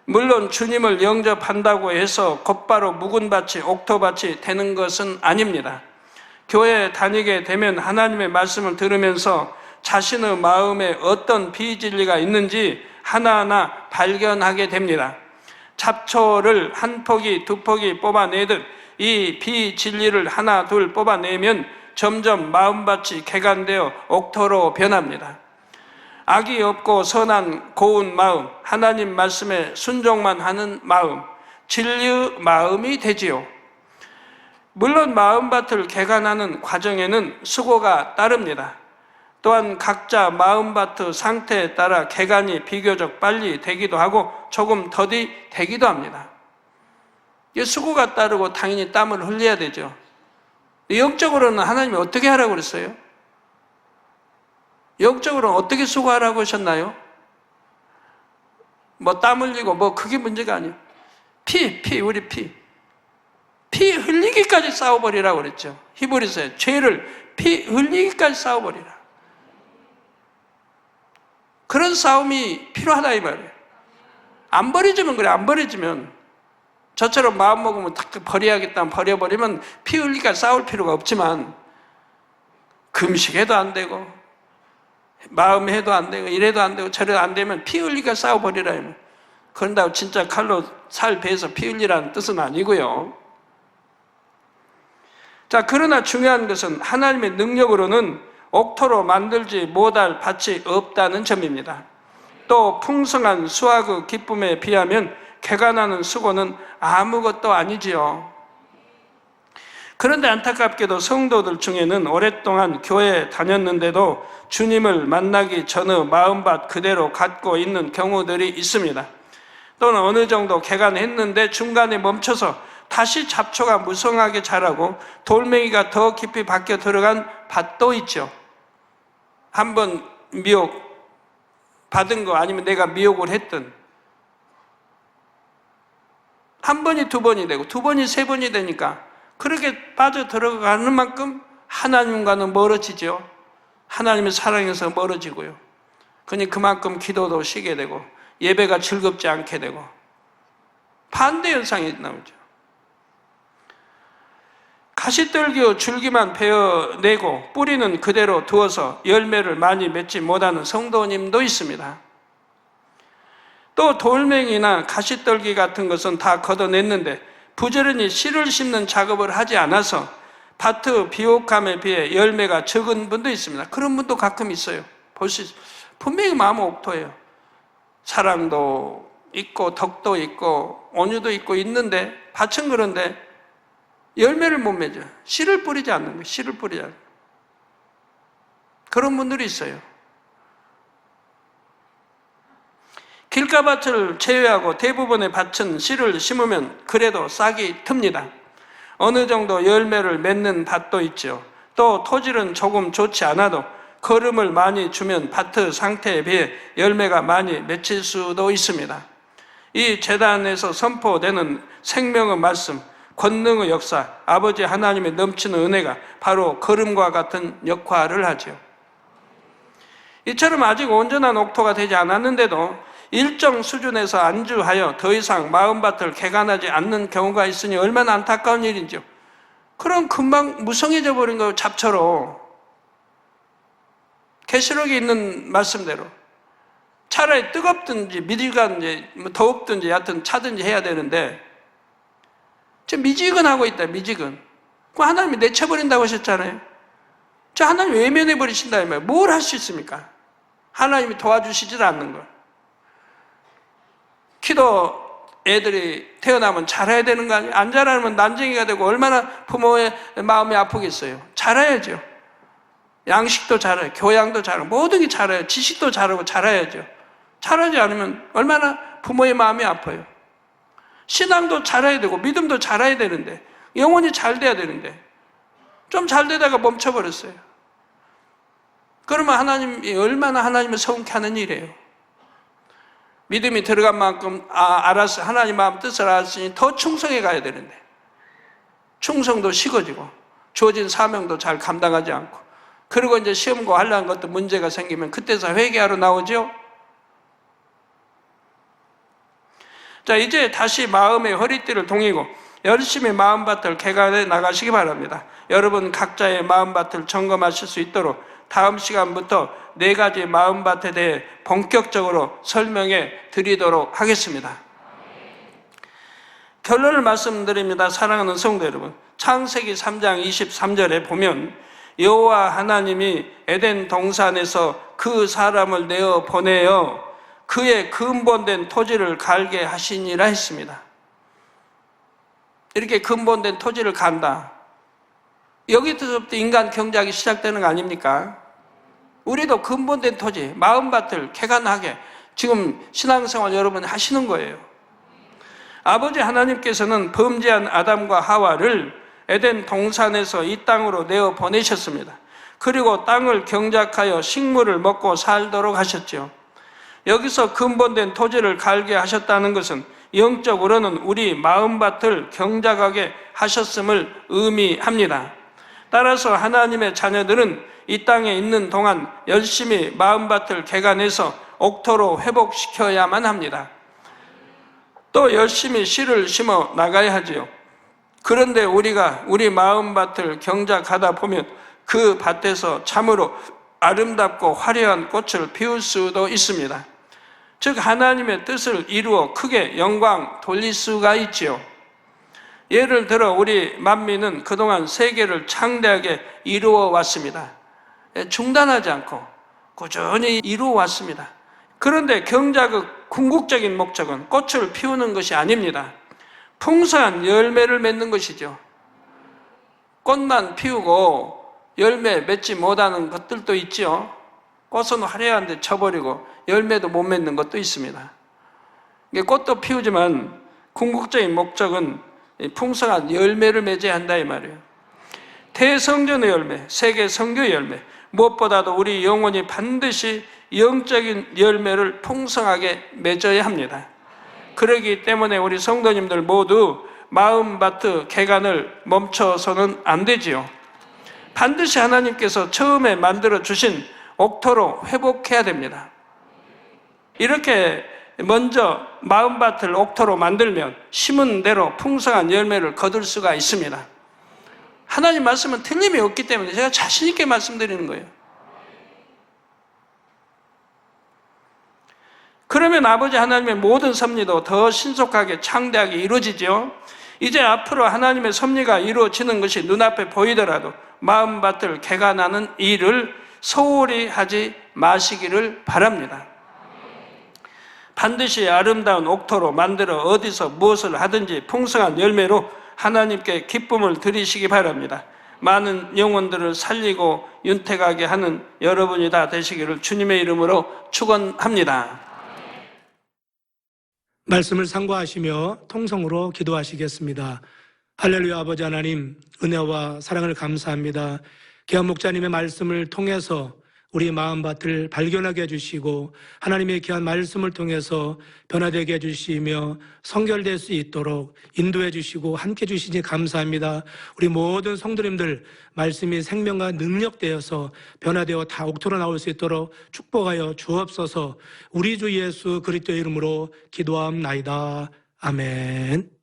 물론 주님을 영접한다고 해서 곧바로 묵은 밭이 옥토밭이 되는 것은 아닙니다. 교회에 다니게 되면 하나님의 말씀을 들으면서 자신의 마음에 어떤 비진리가 있는지 하나하나 발견하게 됩니다. 잡초를 한 포기 두 포기 뽑아내듯 이 비진리를 하나 둘 뽑아내면 점점 마음밭이 개간되어 옥토로 변합니다. 악이 없고 선한 고운 마음, 하나님 말씀에 순종만 하는 마음, 진리의 마음이 되지요. 물론 마음밭을 개간하는 과정에는 수고가 따릅니다. 또한 각자 마음밭의 상태에 따라 개간이 비교적 빨리 되기도 하고 조금 더디 되기도 합니다. 이 수고가 따르고 당연히 땀을 흘려야 되죠. 영적으로는 하나님이 어떻게 하라고 그랬어요? 영적으로는 어떻게 수고하라고 하셨나요? 뭐 땀 흘리고 뭐 그게 문제가 아니에요. 우리 피 흘리기까지 싸워버리라고 그랬죠. 히브리서에 죄를 피 흘리기까지 싸워버리라. 그런 싸움이 필요하다 이 말이에요. 안 버려지면 그래. 안 버려지면 저처럼 마음 먹으면 딱 버려야겠다 버려버리면 피 흘리기까지 싸울 필요가 없지만 금식해도 안 되고 마음 해도 안 되고 이래도 안 되고 저래도 안 되면 피 흘리기까지 싸워버리라. 그런다고 진짜 칼로 살 베어서 피 흘리라는 뜻은 아니고요. 자, 그러나 중요한 것은 하나님의 능력으로는 옥토로 만들지 못할 밭이 없다는 점입니다. 또 풍성한 수확의 기쁨에 비하면 개간하는 수고는 아무것도 아니지요. 그런데 안타깝게도 성도들 중에는 오랫동안 교회에 다녔는데도 주님을 만나기 전의 마음밭 그대로 갖고 있는 경우들이 있습니다. 또는 어느 정도 개간했는데 중간에 멈춰서 다시 잡초가 무성하게 자라고 돌멩이가 더 깊이 박혀 들어간 밭도 있죠. 한번 미혹 받은 거 아니면 내가 미혹을 했던 한 번이 두 번이 되고 두 번이 세 번이 되니까 그렇게 빠져 들어가는 만큼 하나님과는 멀어지죠. 하나님의 사랑에서 멀어지고요. 그러니 그만큼 기도도 쉬게 되고 예배가 즐겁지 않게 되고 반대 현상이 나오죠. 가시떨기의 줄기만 베어내고 뿌리는 그대로 두어서 열매를 많이 맺지 못하는 성도님도 있습니다. 또 돌멩이나 가시떨기 같은 것은 다 걷어냈는데 부지런히 씨를 심는 작업을 하지 않아서 밭의 비옥함에 비해 열매가 적은 분도 있습니다. 그런 분도 가끔 있어요. 볼 수 있어요. 분명히 마음은 옥토예요. 사랑도 있고 덕도 있고 온유도 있고 있는데 밭은 그런데 열매를 못 맺어. 씨를 뿌리지 않는 거예요. 씨를 뿌리지 않는 거예요. 그런 분들이 있어요. 길가밭을 제외하고 대부분의 밭은 씨를 심으면 그래도 싹이 틉니다. 어느 정도 열매를 맺는 밭도 있죠. 또 토질은 조금 좋지 않아도 거름을 많이 주면 밭의 상태에 비해 열매가 많이 맺힐 수도 있습니다. 이 제단에서 선포되는 생명의 말씀, 권능의 역사, 아버지 하나님의 넘치는 은혜가 바로 거름과 같은 역할을 하죠. 이처럼 아직 온전한 옥토가 되지 않았는데도 일정 수준에서 안주하여 더 이상 마음밭을 개간하지 않는 경우가 있으니 얼마나 안타까운 일인지요. 그럼 금방 무성해져 버린 거예요. 잡초로. 계시록에 있는 말씀대로 차라리 뜨겁든지 미지근지 더웁든지 여하튼 차든지 해야 되는데 지금 미지근하고 있다. 미지근. 그 하나님이 내쳐버린다고 하셨잖아요. 저 하나님 외면해 버리신다 이 말이에요. 뭘 할 수 있습니까? 하나님이 도와주시질 않는 걸. 키도 애들이 태어나면 자라야 되는 거 아니에요? 안 자라면 난쟁이가 되고 얼마나 부모의 마음이 아프겠어요. 자라야죠. 양식도 자라요. 교양도 자라고 모든 게 자라요. 지식도 자라고 자라야죠. 자라지 않으면 얼마나 부모의 마음이 아파요. 신앙도 자라야 되고 믿음도 자라야 되는데 영혼이 잘 돼야 되는데 좀 잘 되다가 멈춰버렸어요. 그러면 하나님이 얼마나 하나님을 서운케 하는 일이에요. 믿음이 들어간 만큼 알았어. 하나님 마음 뜻을 알았으니 더 충성해 가야 되는데 충성도 식어지고 주어진 사명도 잘 감당하지 않고 그리고 이제 시험고 하려는 것도 문제가 생기면 그때서 회개하러 나오죠. 자, 이제 다시 마음의 허리띠를 동이고 열심히 마음밭을 개간해 나가시기 바랍니다. 여러분 각자의 마음밭을 점검하실 수 있도록 다음 시간부터 4가지 마음밭에 대해 본격적으로 설명해 드리도록 하겠습니다. 결론을 말씀드립니다. 사랑하는 성도 여러분, 창세기 3장 23절에 보면 여호와 하나님이 에덴 동산에서 그 사람을 내어 보내어 그의 근본된 토지를 갈게 하시니라 했습니다. 이렇게 근본된 토지를 간다. 여기서부터 인간 경작이 시작되는 거 아닙니까? 우리도 근본된 토지, 마음밭을 개간하게 지금 신앙생활 여러분 하시는 거예요. 아버지 하나님께서는 범죄한 아담과 하와를 에덴 동산에서 이 땅으로 내어 보내셨습니다. 그리고 땅을 경작하여 식물을 먹고 살도록 하셨죠. 여기서 근본된 토지를 갈게 하셨다는 것은 영적으로는 우리 마음밭을 경작하게 하셨음을 의미합니다. 따라서 하나님의 자녀들은 이 땅에 있는 동안 열심히 마음밭을 개간해서 옥토로 회복시켜야만 합니다. 또 열심히 씨를 심어 나가야 하지요. 그런데 우리가 우리 마음밭을 경작하다 보면 그 밭에서 참으로 아름답고 화려한 꽃을 피울 수도 있습니다. 즉 하나님의 뜻을 이루어 크게 영광 돌릴 수가 있지요. 예를 들어 우리 만민은 그동안 세계를 창대하게 이루어 왔습니다. 중단하지 않고 꾸준히 이루어 왔습니다. 그런데 경작의 궁극적인 목적은 꽃을 피우는 것이 아닙니다. 풍성한 열매를 맺는 것이죠. 꽃만 피우고 열매 맺지 못하는 것들도 있죠. 꽃은 화려한데 쳐버리고 열매도 못 맺는 것도 있습니다. 꽃도 피우지만 궁극적인 목적은 풍성한 열매를 맺어야 한다 이 말이에요. 대성전의 열매, 세계 선교의 열매, 무엇보다도 우리 영혼이 반드시 영적인 열매를 풍성하게 맺어야 합니다. 그러기 때문에 우리 성도님들 모두 마음밭의 개간을 멈춰서는 안 되지요. 반드시 하나님께서 처음에 만들어 주신 옥토로 회복해야 됩니다. 이렇게 먼저 마음밭을 옥토로 만들면 심은 대로 풍성한 열매를 거둘 수가 있습니다. 하나님 말씀은 틀림이 없기 때문에 제가 자신 있게 말씀드리는 거예요. 그러면 아버지 하나님의 모든 섭리도 더 신속하게 창대하게 이루어지죠. 이제 앞으로 하나님의 섭리가 이루어지는 것이 눈앞에 보이더라도 마음밭을 개간하는 일을 소홀히 하지 마시기를 바랍니다. 반드시 아름다운 옥토로 만들어 어디서 무엇을 하든지 풍성한 열매로 하나님께 기쁨을 드리시기 바랍니다. 많은 영혼들을 살리고 윤택하게 하는 여러분이 다 되시기를 주님의 이름으로 축원합니다. 말씀을 상고하시며 통성으로 기도하시겠습니다. 할렐루야. 아버지 하나님, 은혜와 사랑을 감사합니다. 계엄 목자님의 말씀을 통해서 우리 마음밭을 발견하게 해주시고 하나님의 귀한 말씀을 통해서 변화되게 해주시며 성결될 수 있도록 인도해 주시고 함께 주시니 감사합니다. 우리 모든 성도님들 말씀이 생명과 능력되어서 변화되어 다 옥토로 나올 수 있도록 축복하여 주옵소서. 우리 주 예수 그리스도의 이름으로 기도함나이다. 아멘.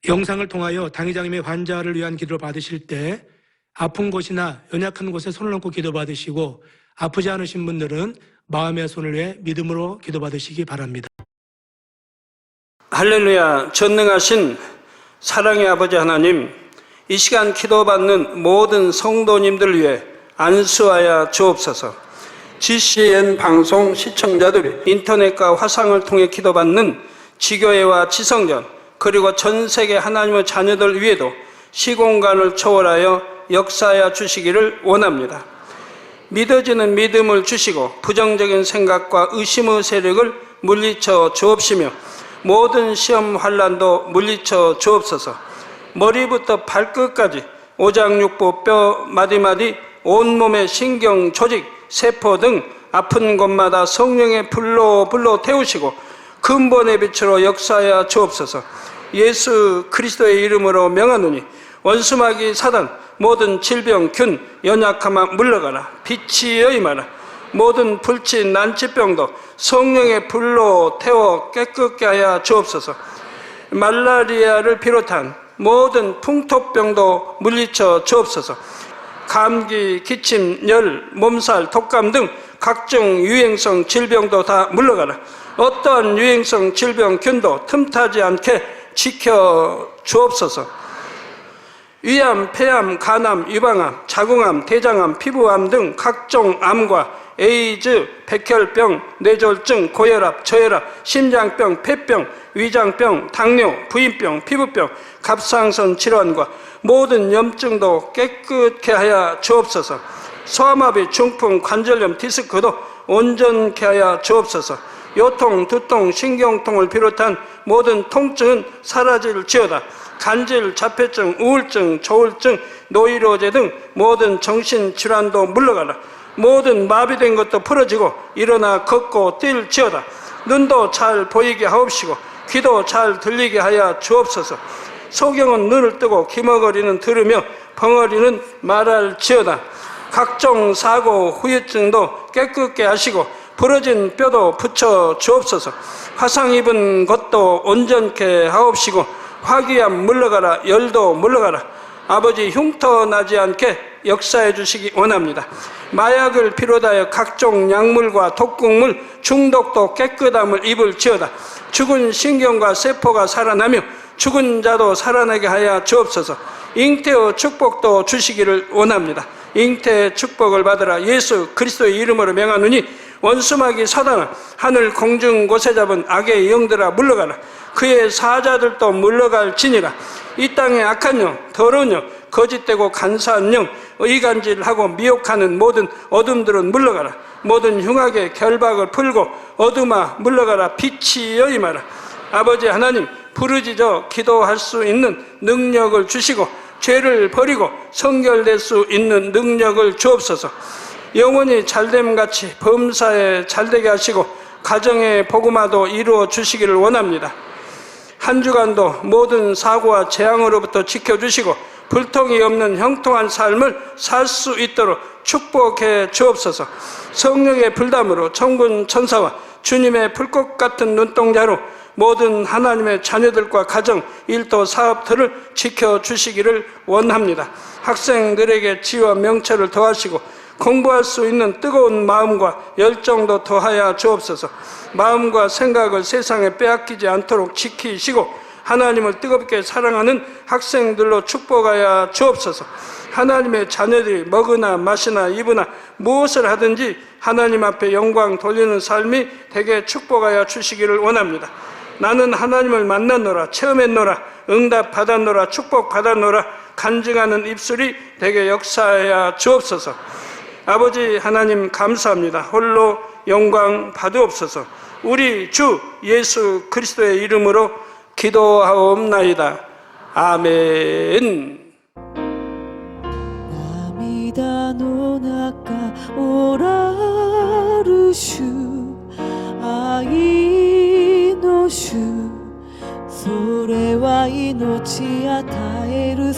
영상을 통하여 당의장님의 환자를 위한 기도를 받으실 때 아픈 곳이나 연약한 곳에 손을 얹고 기도받으시고 아프지 않으신 분들은 마음의 손을 위해 믿음으로 기도받으시기 바랍니다. 할렐루야. 전능하신 사랑의 아버지 하나님, 이 시간 기도받는 모든 성도님들 위해 안수하여 주옵소서. GCN 방송 시청자들이 인터넷과 화상을 통해 기도받는 지교회와 지성전 그리고 전 세계 하나님의 자녀들 위에도 시공간을 초월하여 역사하여 주시기를 원합니다. 믿어지는 믿음을 주시고 부정적인 생각과 의심의 세력을 물리쳐 주옵시며 모든 시험 환난도 물리쳐 주옵소서. 머리부터 발끝까지 오장육부 뼈 마디마디 온몸의 신경 조직 세포 등 아픈 곳마다 성령의 불로 태우시고 근본의 빛으로 역사하여 주옵소서. 예수 그리스도의 이름으로 명하노니 원수마귀 사단 모든 질병 균 연약함아 물러가라. 빛이 임하라. 모든 불치 난치병도 성령의 불로 태워 깨끗게 하여 주옵소서. 말라리아를 비롯한 모든 풍토병도 물리쳐 주옵소서. 감기, 기침, 열, 몸살, 독감 등 각종 유행성 질병도 다 물러가라. 어떠한 유행성 질병 균도 틈타지 않게 지켜 주옵소서. 위암, 폐암, 간암, 유방암, 자궁암, 대장암, 피부암 등 각종 암과 에이즈, 백혈병, 뇌졸중, 고혈압, 저혈압, 심장병, 폐병, 위장병, 당뇨, 부인병, 피부병, 갑상선 질환과 모든 염증도 깨끗게 하여 주옵소서. 소아마비, 중풍, 관절염, 디스크도 온전케 하여 주옵소서. 요통, 두통, 신경통을 비롯한 모든 통증은 사라질지어다. 간질, 자폐증, 우울증, 조울증, 노이로제 등 모든 정신질환도 물러가라. 모든 마비된 것도 풀어지고 일어나 걷고 뛸지어다. 눈도 잘 보이게 하옵시고 귀도 잘 들리게 하여 주옵소서. 소경은 눈을 뜨고 기머거리는 들으며 벙어리는 말할지어다. 각종 사고, 후유증도 깨끗게 하시고 부러진 뼈도 붙여 주옵소서. 화상 입은 것도 온전케 하옵시고 화기암 물러가라. 열도 물러가라. 아버지 흉터 나지 않게 역사해 주시기 원합니다. 마약을 비롯하여 각종 약물과 독극물 중독도 깨끗함을 입을지어다. 죽은 신경과 세포가 살아나며 죽은 자도 살아나게 하여 주옵소서. 잉태의 축복도 주시기를 원합니다. 잉태의 축복을 받으라. 예수 그리스도의 이름으로 명하노니 원수마귀 사단아 하늘 공중 곳에 잡은 악의 영들아 물러가라. 그의 사자들도 물러갈지니라. 이 땅의 악한 영, 더러운 영, 거짓되고 간사한 영, 의간질하고 미혹하는 모든 어둠들은 물러가라. 모든 흉악의 결박을 풀고 어둠아 물러가라. 빛이 임하라. 아버지 하나님, 부르짖어 기도할 수 있는 능력을 주시고 죄를 버리고 성결될 수 있는 능력을 주옵소서. 영원히 잘됨같이 범사에 잘되게 하시고 가정의 복음화도 이루어 주시기를 원합니다. 한 주간도 모든 사고와 재앙으로부터 지켜주시고 불통이 없는 형통한 삶을 살 수 있도록 축복해 주옵소서. 성령의 불담으로 천군 천사와 주님의 불꽃 같은 눈동자로 모든 하나님의 자녀들과 가정, 일도, 사업들을 지켜주시기를 원합니다. 학생들에게 지혜와 명철을 더하시고 공부할 수 있는 뜨거운 마음과 열정도 더하여 주옵소서. 마음과 생각을 세상에 빼앗기지 않도록 지키시고 하나님을 뜨겁게 사랑하는 학생들로 축복하여 주옵소서. 하나님의 자녀들이 먹으나 마시나 입으나 무엇을 하든지 하나님 앞에 영광 돌리는 삶이 되게 축복하여 주시기를 원합니다. 나는 하나님을 만났노라, 체험했노라, 응답 받았노라, 축복 받았노라 간증하는 입술이 되게 역사하여 주옵소서. 아버지 하나님 감사합니다. 홀로 영광 받으옵소서. 우리 주 예수 그리스도의 이름으로 기도하옵나이다. 아멘. の中おらる主、愛の主、それは命与える